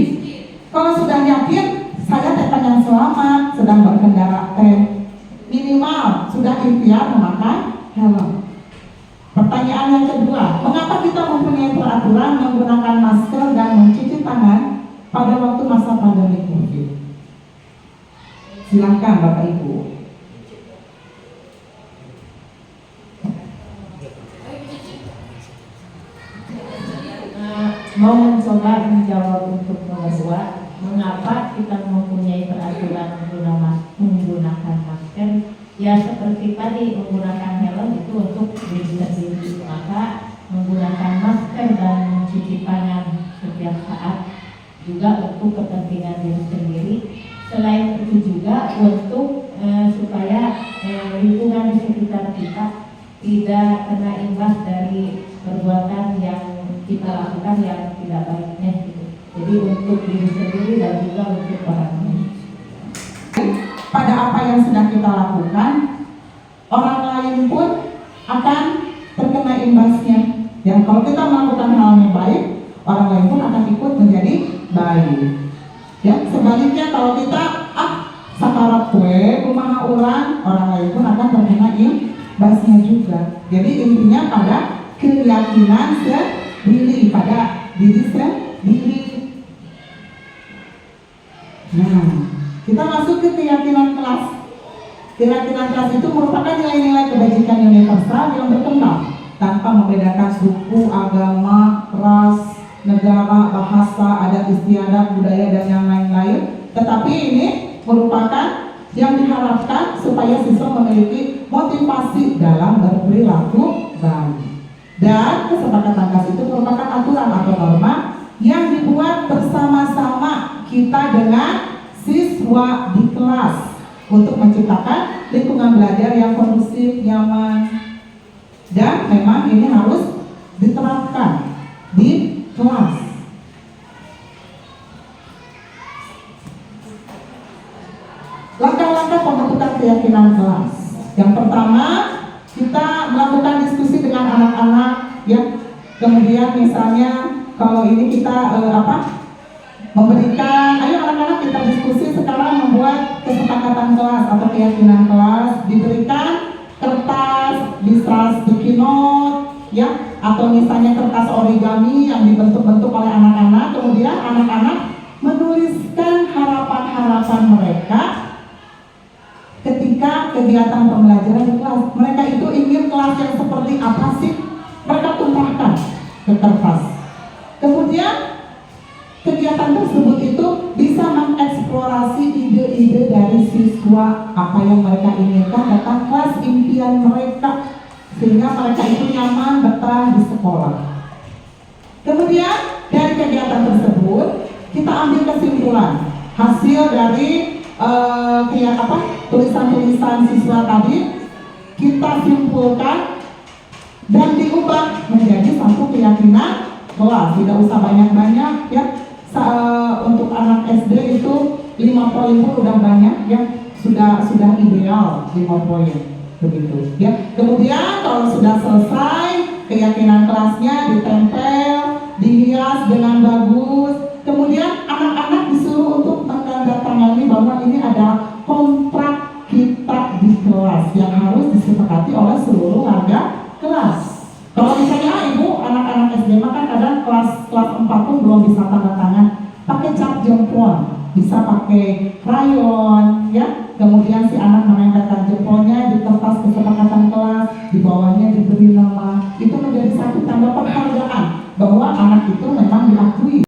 Kalau sudah yakin saya pengen selamat sedang berkendara, minimal sudah ikhtiar memakai helm. Pertanyaan yang kedua, mengapa kita mempunyai peraturan menggunakan masker dan mencuci tangan pada waktu masa pandemi COVID? Silakan Bapak Ibu. Mau mencoba menjawab untuk nomor 2. Mengapa kita mempunyai peraturan menggunakan masker? Ya seperti tadi, menggunakan helm itu untuk diri sendiri, maka menggunakan masker dan mencuci tangan setiap saat juga untuk kepentingan diri sendiri. Selain itu juga untuk supaya lingkungan di sekitar kita tidak kena imbas dari perbuatan yang kita lakukan yang tidak baiknya gitu. Jadi untuk diri sendiri dan juga untuk orang lain. Pada apa yang sedang kita lakukan, orang lain pun akan terkena imbasnya. Yang kalau kita melakukan hal yang baik, orang lain pun akan ikut menjadi baik. Ya, sebaliknya kalau kita sakarat kue, kumaha orang lain pun akan terkena imbasnya juga. Jadi intinya pada keyakinan sendiri, pada diri sendiri. Nah, kita masuk ke keyakinan kelas. Keyakinan kelas itu merupakan nilai-nilai kebajikan universal yang berkembang tanpa membedakan suku, agama, ras, negara, bahasa, adat istiadat, budaya, dan yang lain-lain. Tetapi ini merupakan yang diharapkan supaya siswa memiliki motivasi dalam berperilaku baik. Dan kesepakatan kelas itu merupakan aturan atau norma yang dibuat bersama-sama kita dengan siswa di kelas untuk menciptakan lingkungan belajar yang kondusif, nyaman, dan memang ini harus diterapkan di kelas. Langkah-langkah pembentukan keyakinan kelas. Yang pertama, kita melakukan diskusi dengan anak-anak, ya. Kemudian misalnya kalau ini kita memberikan, ayo anak-anak kita diskusi sekarang membuat kesepakatan kelas atau keyakinan kelas, diberikan kertas, bisa sticky note, ya, atau misalnya kertas origami yang dibentuk-bentuk oleh anak-anak. Kemudian anak-anak menuliskan harapan-harapan mereka ketika kegiatan pembelajaran di kelas. Mereka itu ingin kelas yang seperti apa sih? Mereka tumpahkan ke kertas. Kemudian kegiatan tersebut itu bisa mengeksplorasi ide-ide dari siswa, apa yang mereka inginkan tentang kelas impian mereka, sehingga mereka itu nyaman betah di sekolah. Kemudian dari kegiatan tersebut kita ambil kesimpulan hasil dari tulisan-tulisan siswa tadi, kita simpulkan dan diubah menjadi satu keyakinan kelas. Tidak usah banyak-banyak, ya. Untuk anak SD itu 5 poin pun udah banyak, ya. Sudah ideal 5 poin begitu, ya. Kemudian kalau sudah selesai keyakinan kelasnya ditempel, dihias dengan bagus. Kemudian anak-anak disuruh untuk menandatangani bahwa ini ada kontrak kita di kelas yang harus disepakati oleh seluruh warga kelas. Kalau misalnya ibu anak-anak SD maka kadang kelas 4 pun belum bisa tanda tangan, pakai cap jempol, bisa pakai krayon, ya. Kemudian si anak menempelkan jempolnya di kertas kesepakatan kelas, di bawahnya diberi nama. Itu menjadi satu tanda penghargaan bahwa anak itu memang diakui.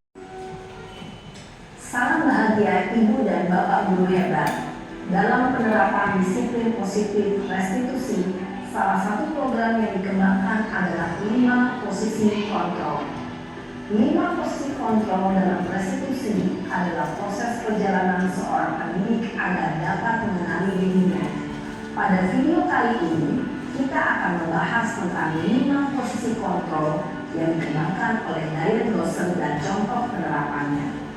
Salam bahagia Ibu dan Bapak Guru hebat. Dalam penerapan disiplin positif restitusi, salah satu program yang dikembangkan adalah 5 posisi kontrol. 5 posisi kontrol dalam restitusi adalah proses perjalanan seorang pendidik agar dapat mengenali dirinya. Pada video kali ini, kita akan membahas tentang 5 posisi kontrol yang dikembangkan oleh Diane Gossen dan contoh penerapannya.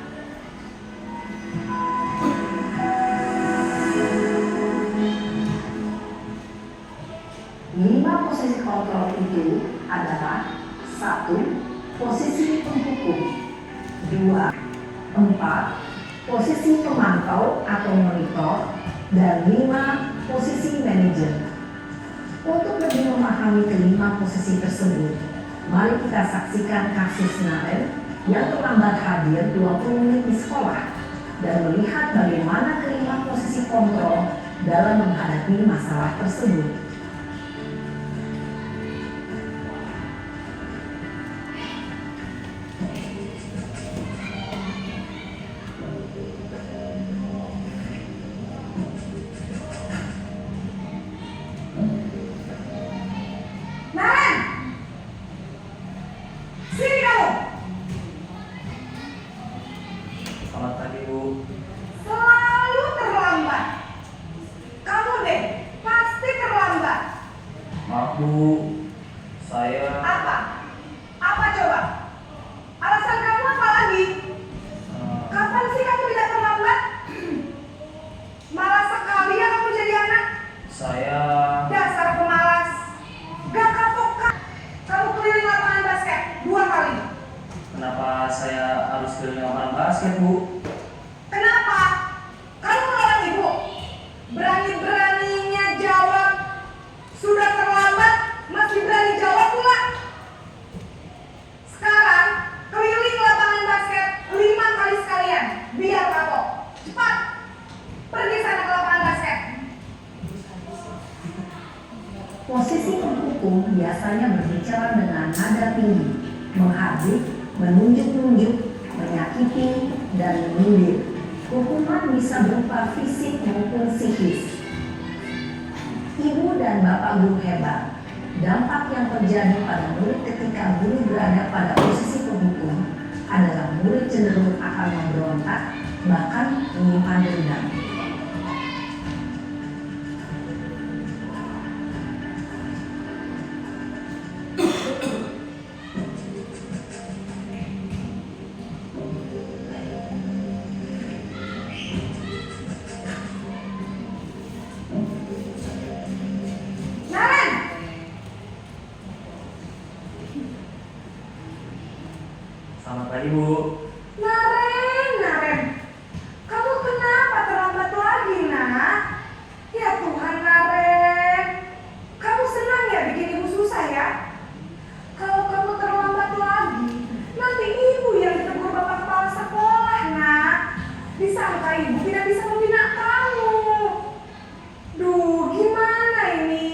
5 posisi kontrol itu adalah 1. Posisi penghukum, 2. 4. Posisi pemantau atau monitor, dan 5. Posisi manajer. Untuk lebih memahami kelima posisi tersebut, mari kita saksikan kasus Naren yang terlambat hadir 20 menit di sekolah dan melihat bagaimana kelima posisi kontrol dalam menghadapi masalah tersebut. Selamat pagi, Bu. Selalu terlambat. Kamu deh, pasti terlambat. Maaf, Bu. Saya Apa? Apa coba? Alasan kamu apa lagi? Kapan sih kamu tidak terlambat? Malas sekali ya kamu jadi anak. saya Dasar pemalas. Gak kapok kan? Kamu keliling lapangan basket 2 kali. kenapa saya harus keliling lapangan basket, Bu? Kenapa? Kamu melawan ibu. Berani-beraninya jawab. Sudah terlambat, masih berani jawab pula. Sekarang, keliling lapangan basket 5 kali sekalian. Biar kapok. Cepat. Pergi sana ke lapangan basket. Posisi penghukum biasanya berbicara dengan nada tinggi, menghardik, menunjuk-nunjuk, menyakiti, dan menyindir. Hukuman bisa berupa fisik maupun psikis. Ibu dan bapak guru hebat, dampak yang terjadi pada murid ketika guru berada pada posisi penghukum adalah murid cenderung akan memberontak, bahkan menyimpan dendam. Naren, Selamat pagi, Bu. Naren, kamu kenapa terlambat lagi, nak? Ya Tuhan, Naren, kamu senang ya bikin ibu susah ya? Kalau kamu terlambat lagi, nanti ibu yang ditegur bapak kepala sekolah, nak. Disangka ibu tidak bisa membina kamu. Duh, gimana ini?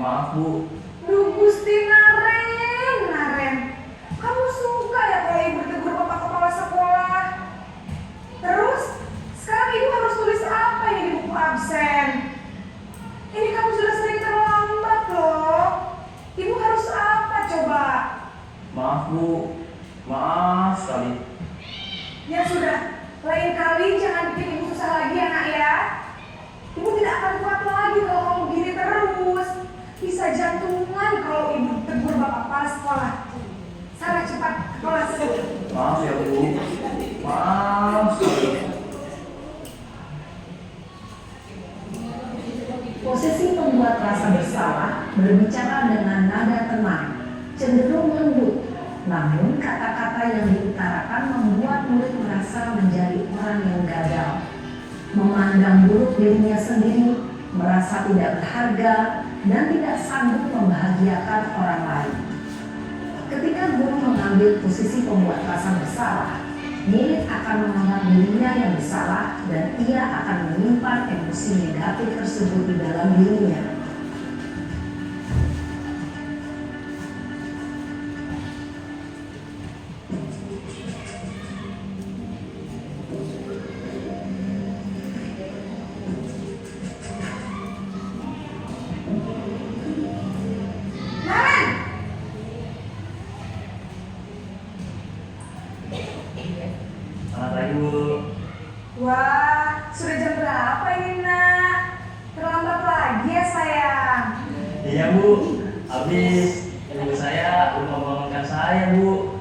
Maaf, Bu. Duh, Gusti Naren, kamu suka ya kalau ibu tegur bapak kepala sekolah? Terus, sekarang ibu harus tulis apa ini di buku absen? Ini kamu sudah sering terlambat loh. Ibu harus apa coba? Maaf, Bu. Maaf sekali. Ya sudah, lain kali jangan bikin ibu susah lagi ya nak ya. Ibu tidak akan kuat lagi kalau kamu gini terus. Bisa jantungan kalau ibu tegur bapak kepala sekolah. Sana cepat ke kelas. Maaf ya, Bu. Maaf sekali. Posisi pembuat rasa bersalah berbicara dengan nada tenang, cenderung lembut. Namun kata-kata yang diutarakan membuat murid merasa menjadi orang yang gagal, memandang buruk dirinya sendiri, merasa tidak berharga, dan tidak sanggup membahagiakan orang lain. Ketika guru mengambil posisi pembuat rasa bersalah, murid akan menganggap dirinya yang bersalah dan ia akan menyimpan emosi negatif tersebut di dalam dirinya. Naren, Selamat pagi, Bu. wah, sudah jam berapa ini nak? Terlambat lagi ya sayang. Iya, Bu. Habis ibu saya lupa bangunkan saya, Bu.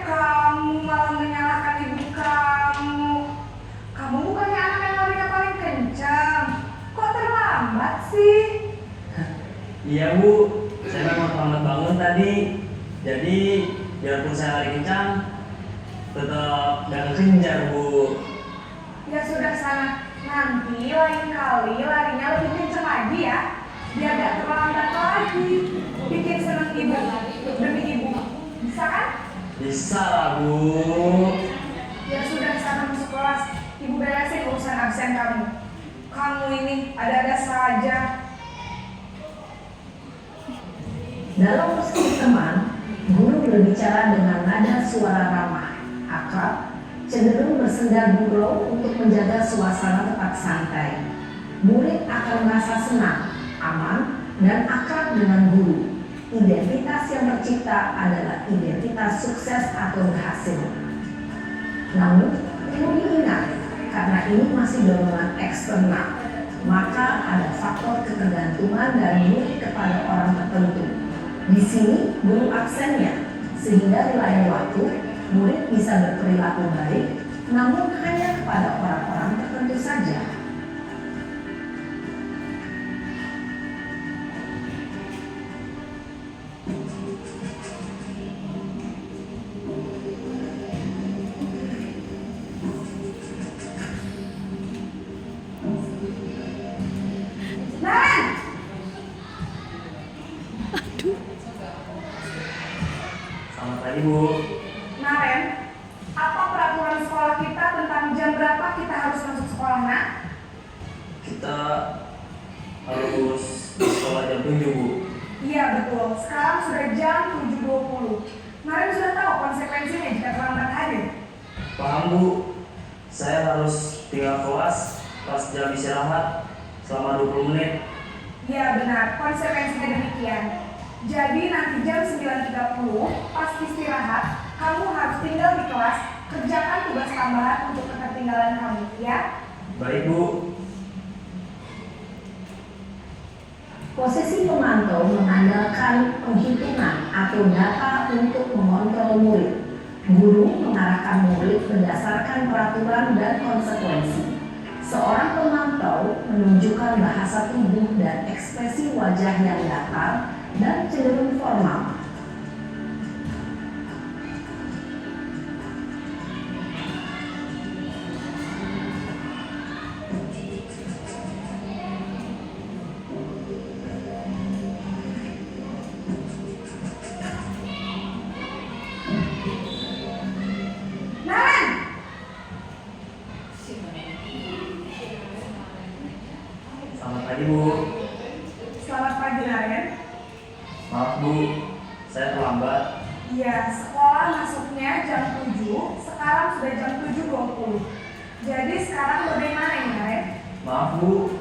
Kamu malah menyalahkan ibu kamu. Kamu bukannya anak yang larinya paling kencang. Kok terlambat sih? Iya, Bu. Saya memang terlambat bangun tadi. Jadi, biarpun saya lari kencang, tetap jangan kejar, Bu. Ya sudah sana. Nanti lain kali larinya lebih kencang lagi ya. Biar gak terlambat lagi. Bikin seneng ibu demi ibu. Bisa kan? Bisa lah, Bu. Ya sudah sana masuk kelas. Ibu beresin urusan absen kamu. Kamu ini ada-ada saja. Dalam posisi teman, guru berbicara dengan nada suara ramah, akrab, cenderung bersenda gurau untuk menjaga suasana tetap santai. Murid akan merasa senang, aman, dan akrab dengan guru. Identitas yang tercipta adalah identitas sukses atau berhasil. Namun, perlu diingat, karena ini masih dorongan eksternal, maka ada faktor ketergantungan dari murid kepada orang tertentu. Di sini guru absennya, sehingga di lain waktu murid bisa berperilaku baik, namun hanya kepada orang-orang tertentu saja. Naren, Selamat pagi, Bu. Naren, apa peraturan sekolah kita tentang jam berapa kita harus masuk sekolah, nak? Kita harus di sekolah jam 7, Bu. Iya betul, sekarang sudah jam 7.20. Naren sudah tahu konsekuensinya jika terlambat hadir. Paham Bu, saya harus tinggal kelas pas jam istirahat selama 20 menit. Ya benar, konsekuensinya demikian. Jadi nanti jam 9.30 pas istirahat, kamu harus tinggal di kelas, kerjakan tugas tambahan untuk ketertinggalan kamu, ya? Baik Bu. Posisi pemantau mengandalkan penghitungan atau data untuk mengontrol murid. Guru mengarahkan murid berdasarkan peraturan dan konsekuensi. Seorang pemantau menunjukkan bahasa tubuh dan ekspresi wajah yang datar dan cenderung formal. Selamat pagi Bu. Selamat pagi, Naren. Maaf Bu, saya terlambat. Iya, sekolah masuknya jam 7, sekarang sudah jam 7.20. Jadi sekarang bagaimana ini, Naren? Maaf Bu,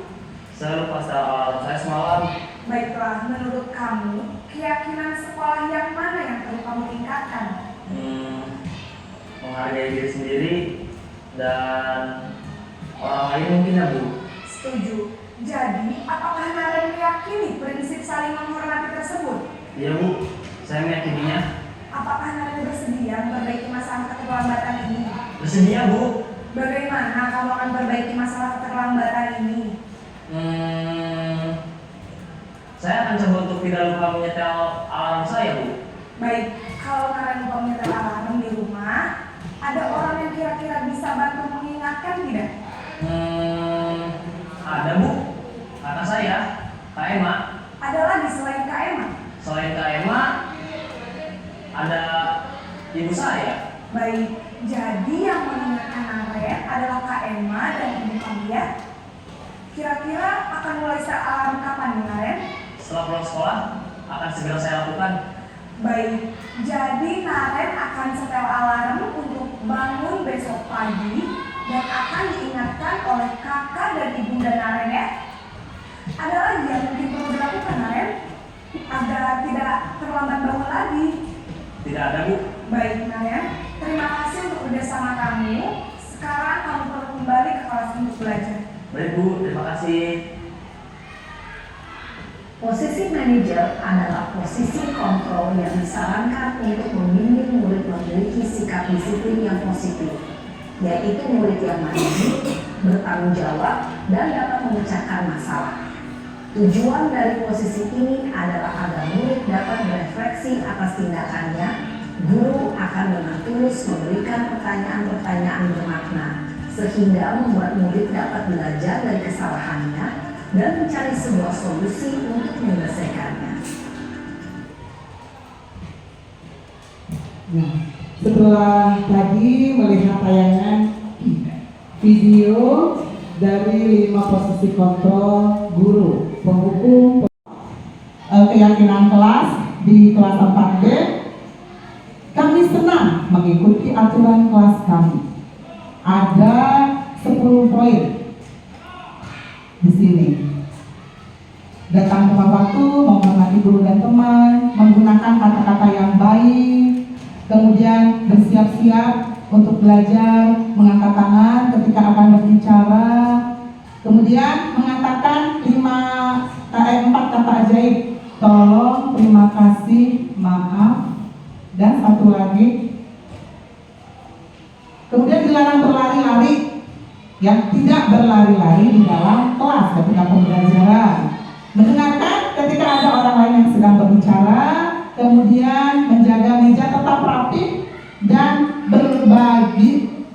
saya lupa setel alarm saya semalam. Baiklah, menurut kamu, keyakinan sekolah yang mana yang perlu kamu tingkatkan? Menghargai diri sendiri dan orang lain mungkin ya Bu. Setuju. Jadi, apakah Naren meyakini prinsip saling menghormati tersebut? Iya Bu, saya meyakininya. Apakah Naren bersedia memperbaiki masalah keterlambatan ini? Bersedia Bu. Bagaimana kamu akan perbaiki masalah keterlambatan ini? Saya akan coba untuk tidak lupa menyetel alarm saya Bu. Baik, kalau Naren lupa menyetel alarm di rumah, ada orang yang kira-kira bisa bantu mengingatkan tidak? Ada Bu, kakak saya, Kak Emma. Ada lagi selain Kak Emma? Selain Kak Emma, ada ibu saya. Baik, jadi yang mengingatkan Naren adalah Kak Emma dan ibu kamu ya? Kira-kira akan mulai set alarm kapan nih Naren? Setelah pulang sekolah, akan segera saya lakukan. Baik, jadi Naren akan setel alarm untuk bangun besok pagi dan akan diingatkan oleh kakak dan ibunda Naren ya. Ada lagi yang mungkin perlu dilakukan Naren? Agar tidak terlambat bangun lagi. Tidak ada Bu. Baik Naren, terima kasih untuk kerjasama kamu. Sekarang kamu perlu kembali ke kelas untuk belajar. Baik Bu, terima kasih. Posisi manajer adalah posisi kontrol yang disarankan untuk membimbing murid memiliki sikap disiplin yang positif, yaitu murid yang mandiri, bertanggung jawab, dan dapat memecahkan masalah. Tujuan dari posisi ini adalah agar murid dapat berefleksi atas tindakannya. Guru akan dengan tulus memberikan pertanyaan-pertanyaan bermakna, sehingga membuat murid dapat belajar dari kesalahannya dan mencari sebuah solusi untuk menyelesaikannya. Nah, setelah tadi melihat tayangan video dari 5 posisi kontrol guru, penghukum, keyakinan kelas di kelas 4B, kami senang mengikuti aturan kelas kami. Ada 10 poin di sini. Datang tepat waktu, menghormati guru dan teman, menggunakan kata-kata yang baik, kemudian bersiap-siap untuk belajar, mengangkat tangan ketika akan berbicara, kemudian mengatakan 4 kata ajaib, tolong, terima kasih, maaf, dan satu lagi, kemudian dilarang berlari-lari, yang tidak berlari-lari di dalam kelas ketika pembelajaran, mendengarkan ketika ada orang lain yang sedang berbicara, kemudian menjaga meja tetap rapi dan berbagi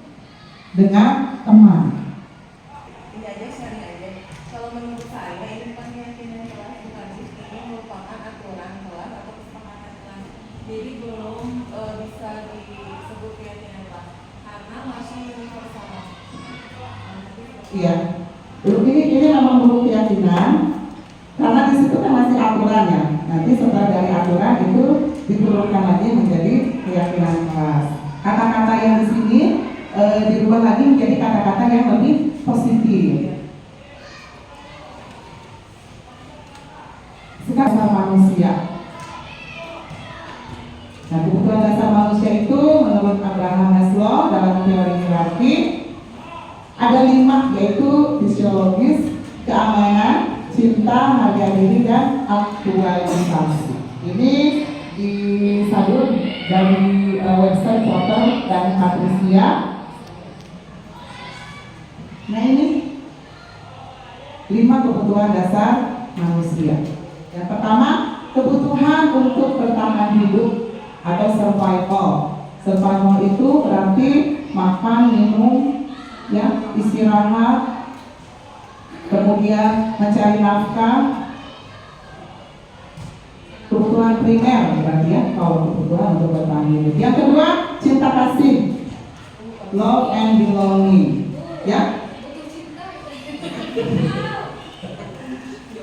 dengan teman. Ini aja sharing aja. Kalau menurut saya ini bukan keyakinan kelas, bukan sistem, ini merupakan aturan kelas atau kesepakatan kelas. Jadi belum bisa disebut keyakinan kelas karena masih universal. Iya, ini memang belum keyakinan karena di situ kan masih aturannya. Nanti setelah dari aturan itu diturunkan lagi menjadi keyakinan kelas. Kata-kata yang di sini dirubah lagi menjadi kata-kata yang lebih positif. Sekarang dasar manusia. Nah, kebutuhan dasar manusia itu menurut Abraham Maslow dalam teori hierarki ada 5, yaitu fisiologis, keamanan, cinta, harga diri, dan aktualisasi. Ini disadur dari website Porter dan Patricia. Nah, ini 5 kebutuhan dasar manusia. Yang pertama, kebutuhan untuk bertahan hidup atau survival. Survival itu berarti makan, minum, ya, istirahat, kemudian mencari nafkah. Kebutuhan primer berarti ya, kalau kebutuhan untuk bertahan hidup. Yang kedua, cinta kasih, love and belonging, ya.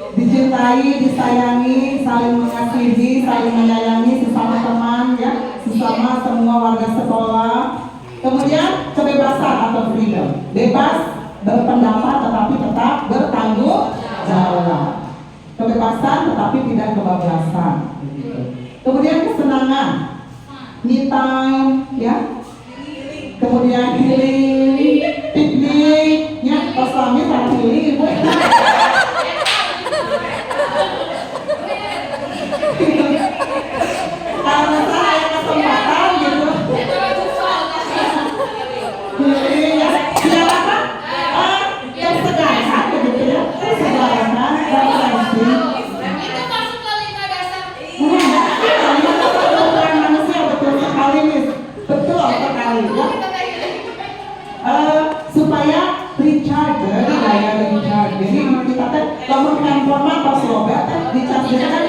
Dicintai, disayangi, saling mengasihi, saling menyayangi sesama teman, ya, sesama semua warga sekolah. Kemudian kebebasan atau freedom, bebas berpendapat tetapi tetap bertanggung jawab. Kebebasan tetapi tidak kebablasan. Kemudian kesenangan, me time, ya. Kemudian healing, piknik, ya. Pas suami sangat healing, ibu. Karena saya kesempatan gitu. Healing, ya. Tidak apa? Yang segarkan begitu ya. Segarkan dan refreshing. Itu masuk ke 5 dasar. Kebutuhan manusia betul sekali, Miss. Betul sekali, ya. Supaya recharge, jadi daya recharge. Jadi kita teh lamun handphone mah pas lobet teh dicas kan.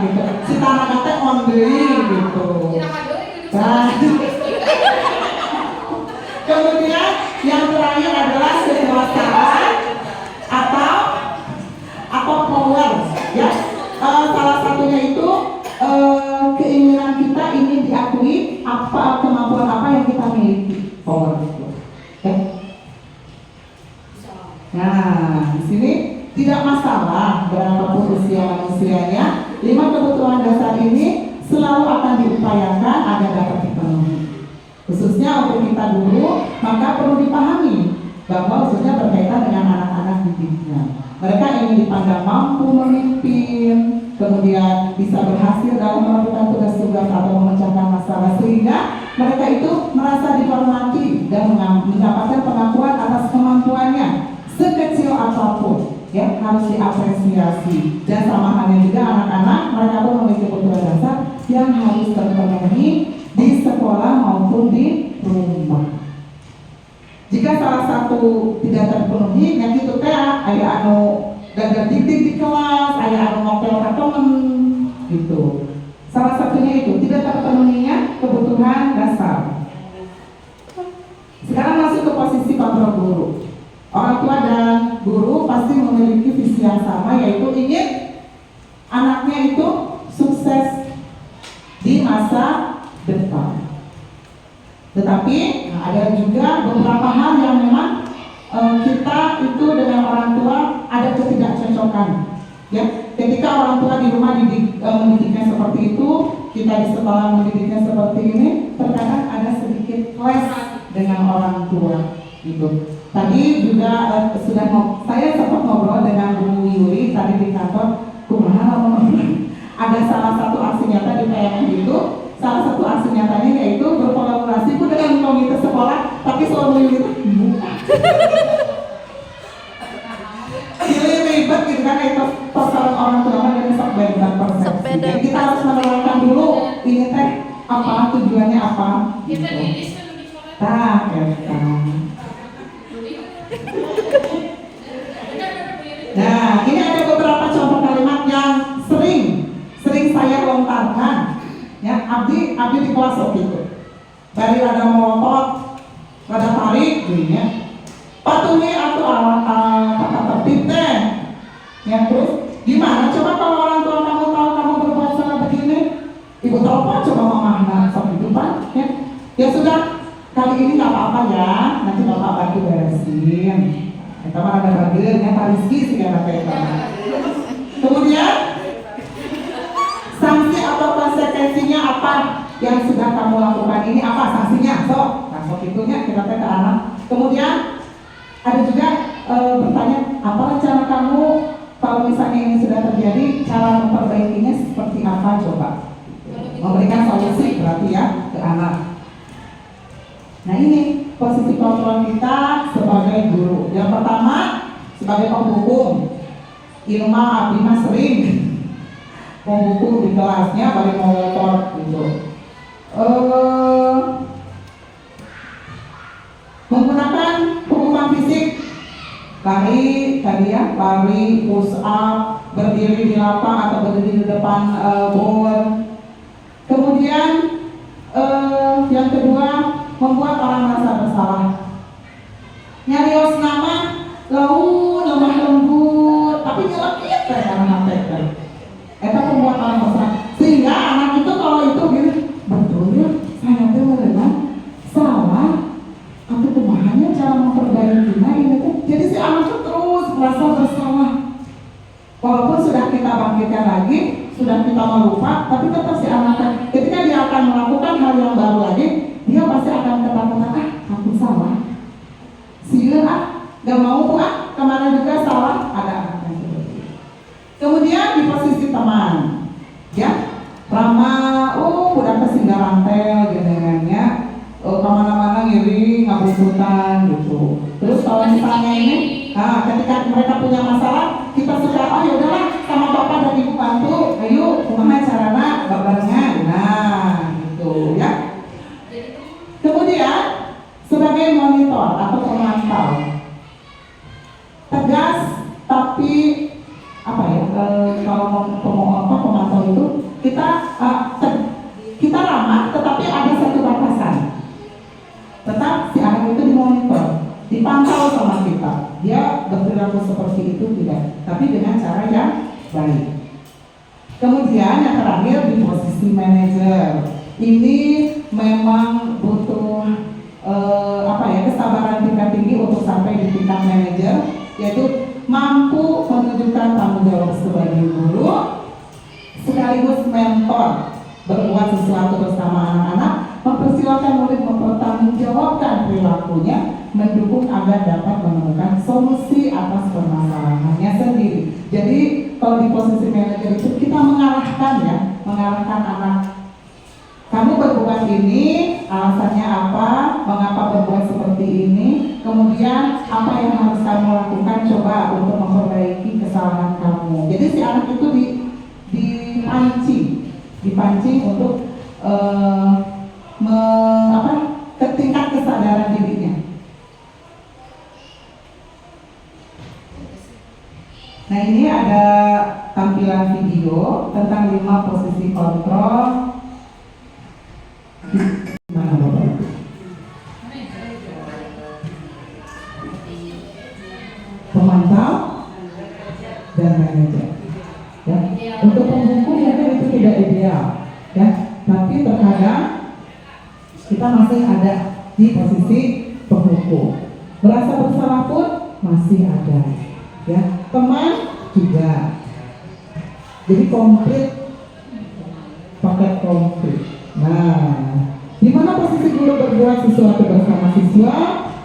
Gitu. Si tanah teh on deui gitu. Nah. Kemudian yang terakhir adalah kekuasaan atau power, ya. Salah satunya itu keinginan kita ingin diakui apa kemampuan apa yang kita miliki, power itu. Okay. Nah, di sini tidak masalah berapapun usia manusianya, 5 kebutuhan dasar ini selalu akan diupayakan agar dapat dipenuhi. Khususnya untuk kita dulu, maka perlu dipahami bahwa khususnya berkaitan dengan anak-anak didiknya. Mereka ingin dipandang mampu memimpin, kemudian bisa berhasil dalam melakukan tugas-tugas atau memecahkan masalah, sehingga mereka itu merasa dihormati dan mendapatkan pengakuan atas kemampuannya sekecil apapun, ya, harus diapresiasi. Dan sama halnya juga anak-anak, mereka pun memiliki kebutuhan dasar yang harus terpenuhi di sekolah maupun di rumah. Jika salah satu tidak terpenuhi, yang itu teh aya anu gagal dikdik di kelas, aya anu ngopel ka temen gitu. Salah satunya itu tidak terpenuhinya kebutuhan dasar. Sekarang masuk ke posisi kontrol guru. Orang tua dan guru pasti memiliki visi yang sama, yaitu ingin anaknya itu sukses di masa depan. Tetapi ada juga beberapa hal yang memang kita itu dengan orang tua ada ketidakcocokan. Ya, ketika orang tua di rumah mendidiknya seperti itu, kita di sekolah mendidiknya seperti ini, terkadang ada sedikit clash dengan orang tua. Gitu. Tadi juga saya sempat ngobrol dengan Bu Yuri tadi di kantor. Kumaha ada salah satu aksi nyata di PMN itu. Salah satu aksi nyatanya yaitu berkolaborasi dengan komite sekolah, tapi selalu itu ini ribet gitu kan, itu persoalan orang tua dan sok beda persepsi. Jadi kita harus menerangkan dulu ini teh apa tujuannya apa. Gitu. Nah, nah, ini ada beberapa contoh kalimat yang sering saya lontarkan. Ya, abdi di kelas waktu itu. Dari rada melotot, rada tarik, ya. Patuhi atau kata tertib teh. Ya, terus gimana? Coba kalau orang tua kamu tahu kamu berbuat salah begini, ibu telepon coba mamahna sok di depan. Ya, ya sudah. Kali ini nggak Kita mah ada bagiannya Pak Rizky sih kata kita. Kemudian sanksi atau konsekuensinya apa yang sudah kamu lakukan ini, apa sanksinya? Sok itunya kita ke anak. Kemudian ada juga bertanya, apa rencana kamu kalau misalnya ini sudah terjadi, cara memperbaikinya seperti apa? Coba memberikan solusi berarti ya ke anak. Nah ini posisi kontrol kita sebagai guru. Yang pertama sebagai penghukum. Ilma Abimah sering menghukum di kelasnya balik motor gitu. Menggunakan hukuman fisik, lari tadi ya, lari, push up, berdiri di lapang atau berdiri di depan board. Kemudian yang kedua, membuat orang merasa bersalah. Nyarios nama lemah lembut, tapi nyelekit karena nampekkan. Eta membuat orang bersalah. Sehingga anak itu kalau itu gini, betul ya, saya tuh memang salah. Tapi kemahannya cara memperbaikinya ini tuh. Jadi si anak itu terus merasa bersalah. Walaupun sudah kita bangkitkan lagi, sudah kita melupa, tapi tetap si anak ketika dia akan melakukan hal yang baru lagi, dia pasti akan ketakutan, aku salah. Gak mau kemana juga salah, ada anak yang seperti itu. Kemudian di posisi teman, ya, ramah, udah kesinggah rantel, genengannya, kemana-mana ngiri, ngabusutan gitu. Terus kalau misalnya ini, ketika mereka punya masalah, kita suka, ya udahlah, sama bapak dan ibu bantu, ayo, kumaha carana, barengan, nah, gitu, ya. Kemudian sebagai monitor atau pemantau, tegas tapi apa ya, kalau pemantau itu kita ramah, tetapi ada satu batasan. Tetap si anak itu dimonitor, dipantau sama kita. Dia berperilaku seperti itu tidak, tapi dengan cara yang baik. Kemudian yang terakhir di posisi manajer, ini memang butuh kesabaran tingkat tinggi untuk sampai di tingkat manajer, yaitu mampu menunjukkan tanggung jawab sebagai guru sekaligus mentor, berbuat sesuatu bersama anak-anak, mempersilahkan murid mempertanggungjawabkan perilakunya, mendukung agar dapat menemukan solusi atas permasalahannya sendiri. Jadi kalau di posisi manajer itu kita mengarahkan anak. Kamu berbuat ini, alasannya apa, mengapa berbuat seperti ini, kemudian apa yang harus kamu lakukan coba untuk memperbaiki kesalahan kamu. Jadi si anak itu dipancing untuk ke tingkat kesadaran dirinya. Nah ini ada tampilan video tentang 5 posisi kontrol. Mana Bapak? Pemantau dan manajer. Ya. Untuk penghukum mungkin itu tidak ideal, ya. Tapi terkadang kita masih ada di posisi penghukum. Merasa bersalah pun masih ada, ya. Teman juga. Jadi komplit, paket komplit. Nah, di mana posisi guru berbuat sesuatu bersama siswa,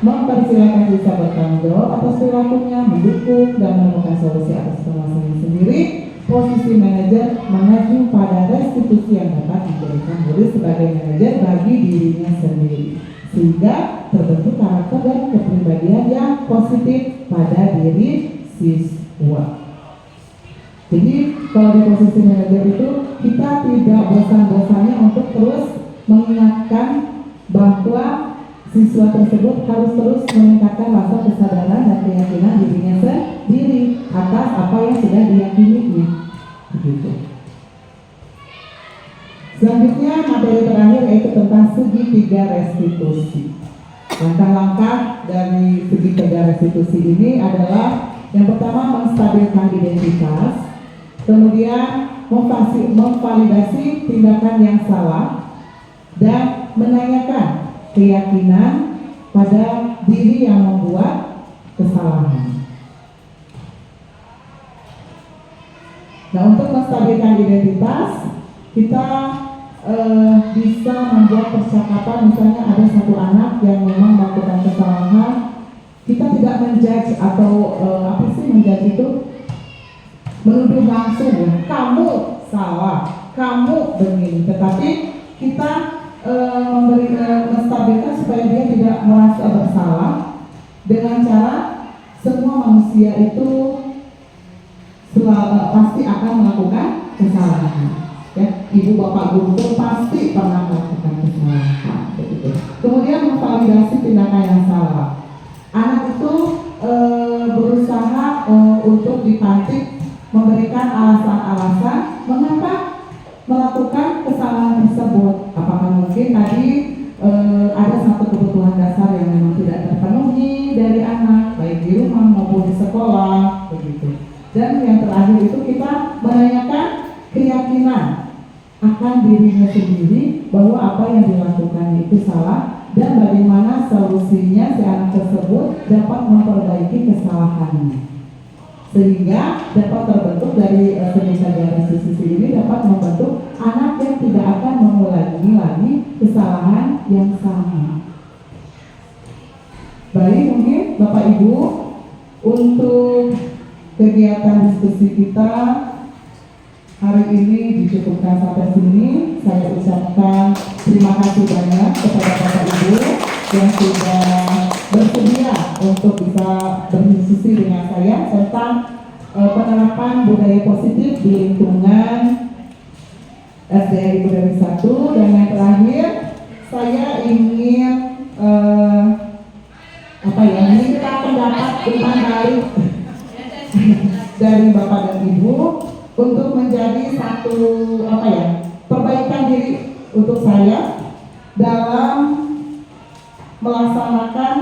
mempersilahkan siswa bertanggung jawab atas perilakunya, mendukung dan menemukan solusi atas permasalahan sendiri. Posisi manajer mengacu pada restitusi yang dapat dijadikan murid sebagai manajer bagi dirinya sendiri, sehingga terbentuk karakter dan kepribadian yang positif pada diri siswa. Jadi kalau di posisi manajer itu kita tidak bosan-bosannya untuk terus mengingatkan bahwa siswa tersebut harus terus meningkatkan rasa kesadaran dan keyakinan dirinya sendiri atas apa yang sudah diyakininya. Begitu. Selanjutnya materi terakhir yaitu tentang segitiga restitusi. Langkah-langkah dari segitiga restitusi ini adalah yang pertama menstabilkan identitas, kemudian memvalidasi tindakan yang salah, dan menanyakan keyakinan pada diri yang membuat kesalahan. Nah, untuk menstabilkan identitas, kita bisa membuat percakapan. Misalnya ada satu anak yang memang melakukan kesalahan, kita tidak menjudge atau menjudge itu menuduh langsung ya, kamu salah, kamu begini, tetapi kita menstabilkan supaya dia tidak merasa bersalah dengan cara semua manusia itu pasti akan melakukan kesalahan. Ya, ibu bapak guru pun pasti pernah melakukan kesalahan. Begitu. Kemudian memvalidasi tindakan yang salah. Anak itu berusaha untuk dipantik memberikan alasan-alasan mengapa melakukan kesalahan tersebut. Apakah mungkin tadi ada satu kebutuhan dasar yang memang tidak terpenuhi dari anak, baik di rumah maupun di sekolah, begitu. Dan yang terakhir itu kita menanyakan keyakinan akan dirinya sendiri bahwa apa yang dilakukan itu salah dan bagaimana solusinya si anak tersebut dapat memperbaiki kesalahannya, sehingga dapat terbentuk dari semisal garis sisi ini dapat membentuk anak yang tidak akan mengulangi lagi kesalahan yang sama. Baik, mungkin Bapak Ibu, untuk kegiatan diskusi kita hari ini dicukupkan sampai sini. Saya ucapkan terima kasih banyak kepada Bapak Ibu yang sudah bersedia untuk bisa berdiskusi dengan saya tentang penerapan budaya positif di lingkungan SDRI Budaya 1. Dan yang terakhir, saya ingin minta pendapat umpan balik dari Bapak dan Ibu untuk menjadi satu perbaikan diri untuk saya dalam melaksanakan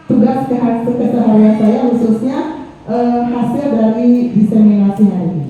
tugas keseharian saya, khususnya hasil dari diseminasi hari ini.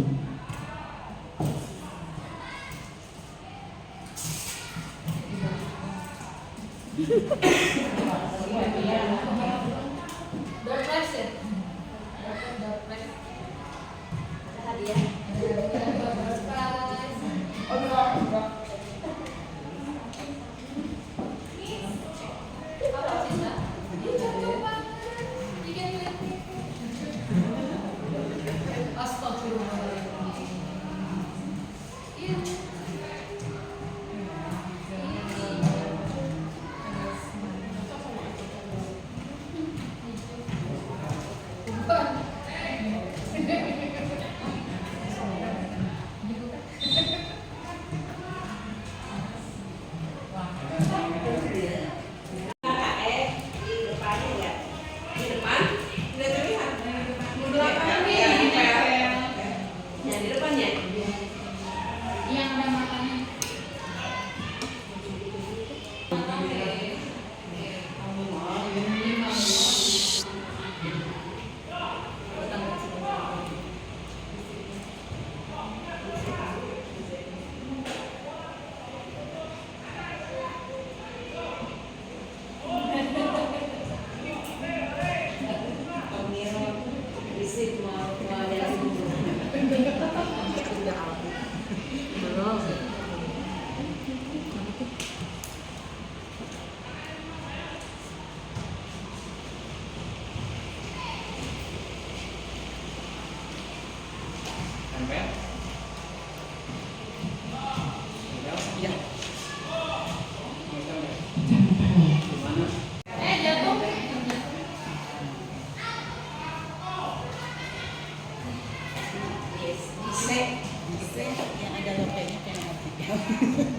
Yang ada lopenya kayak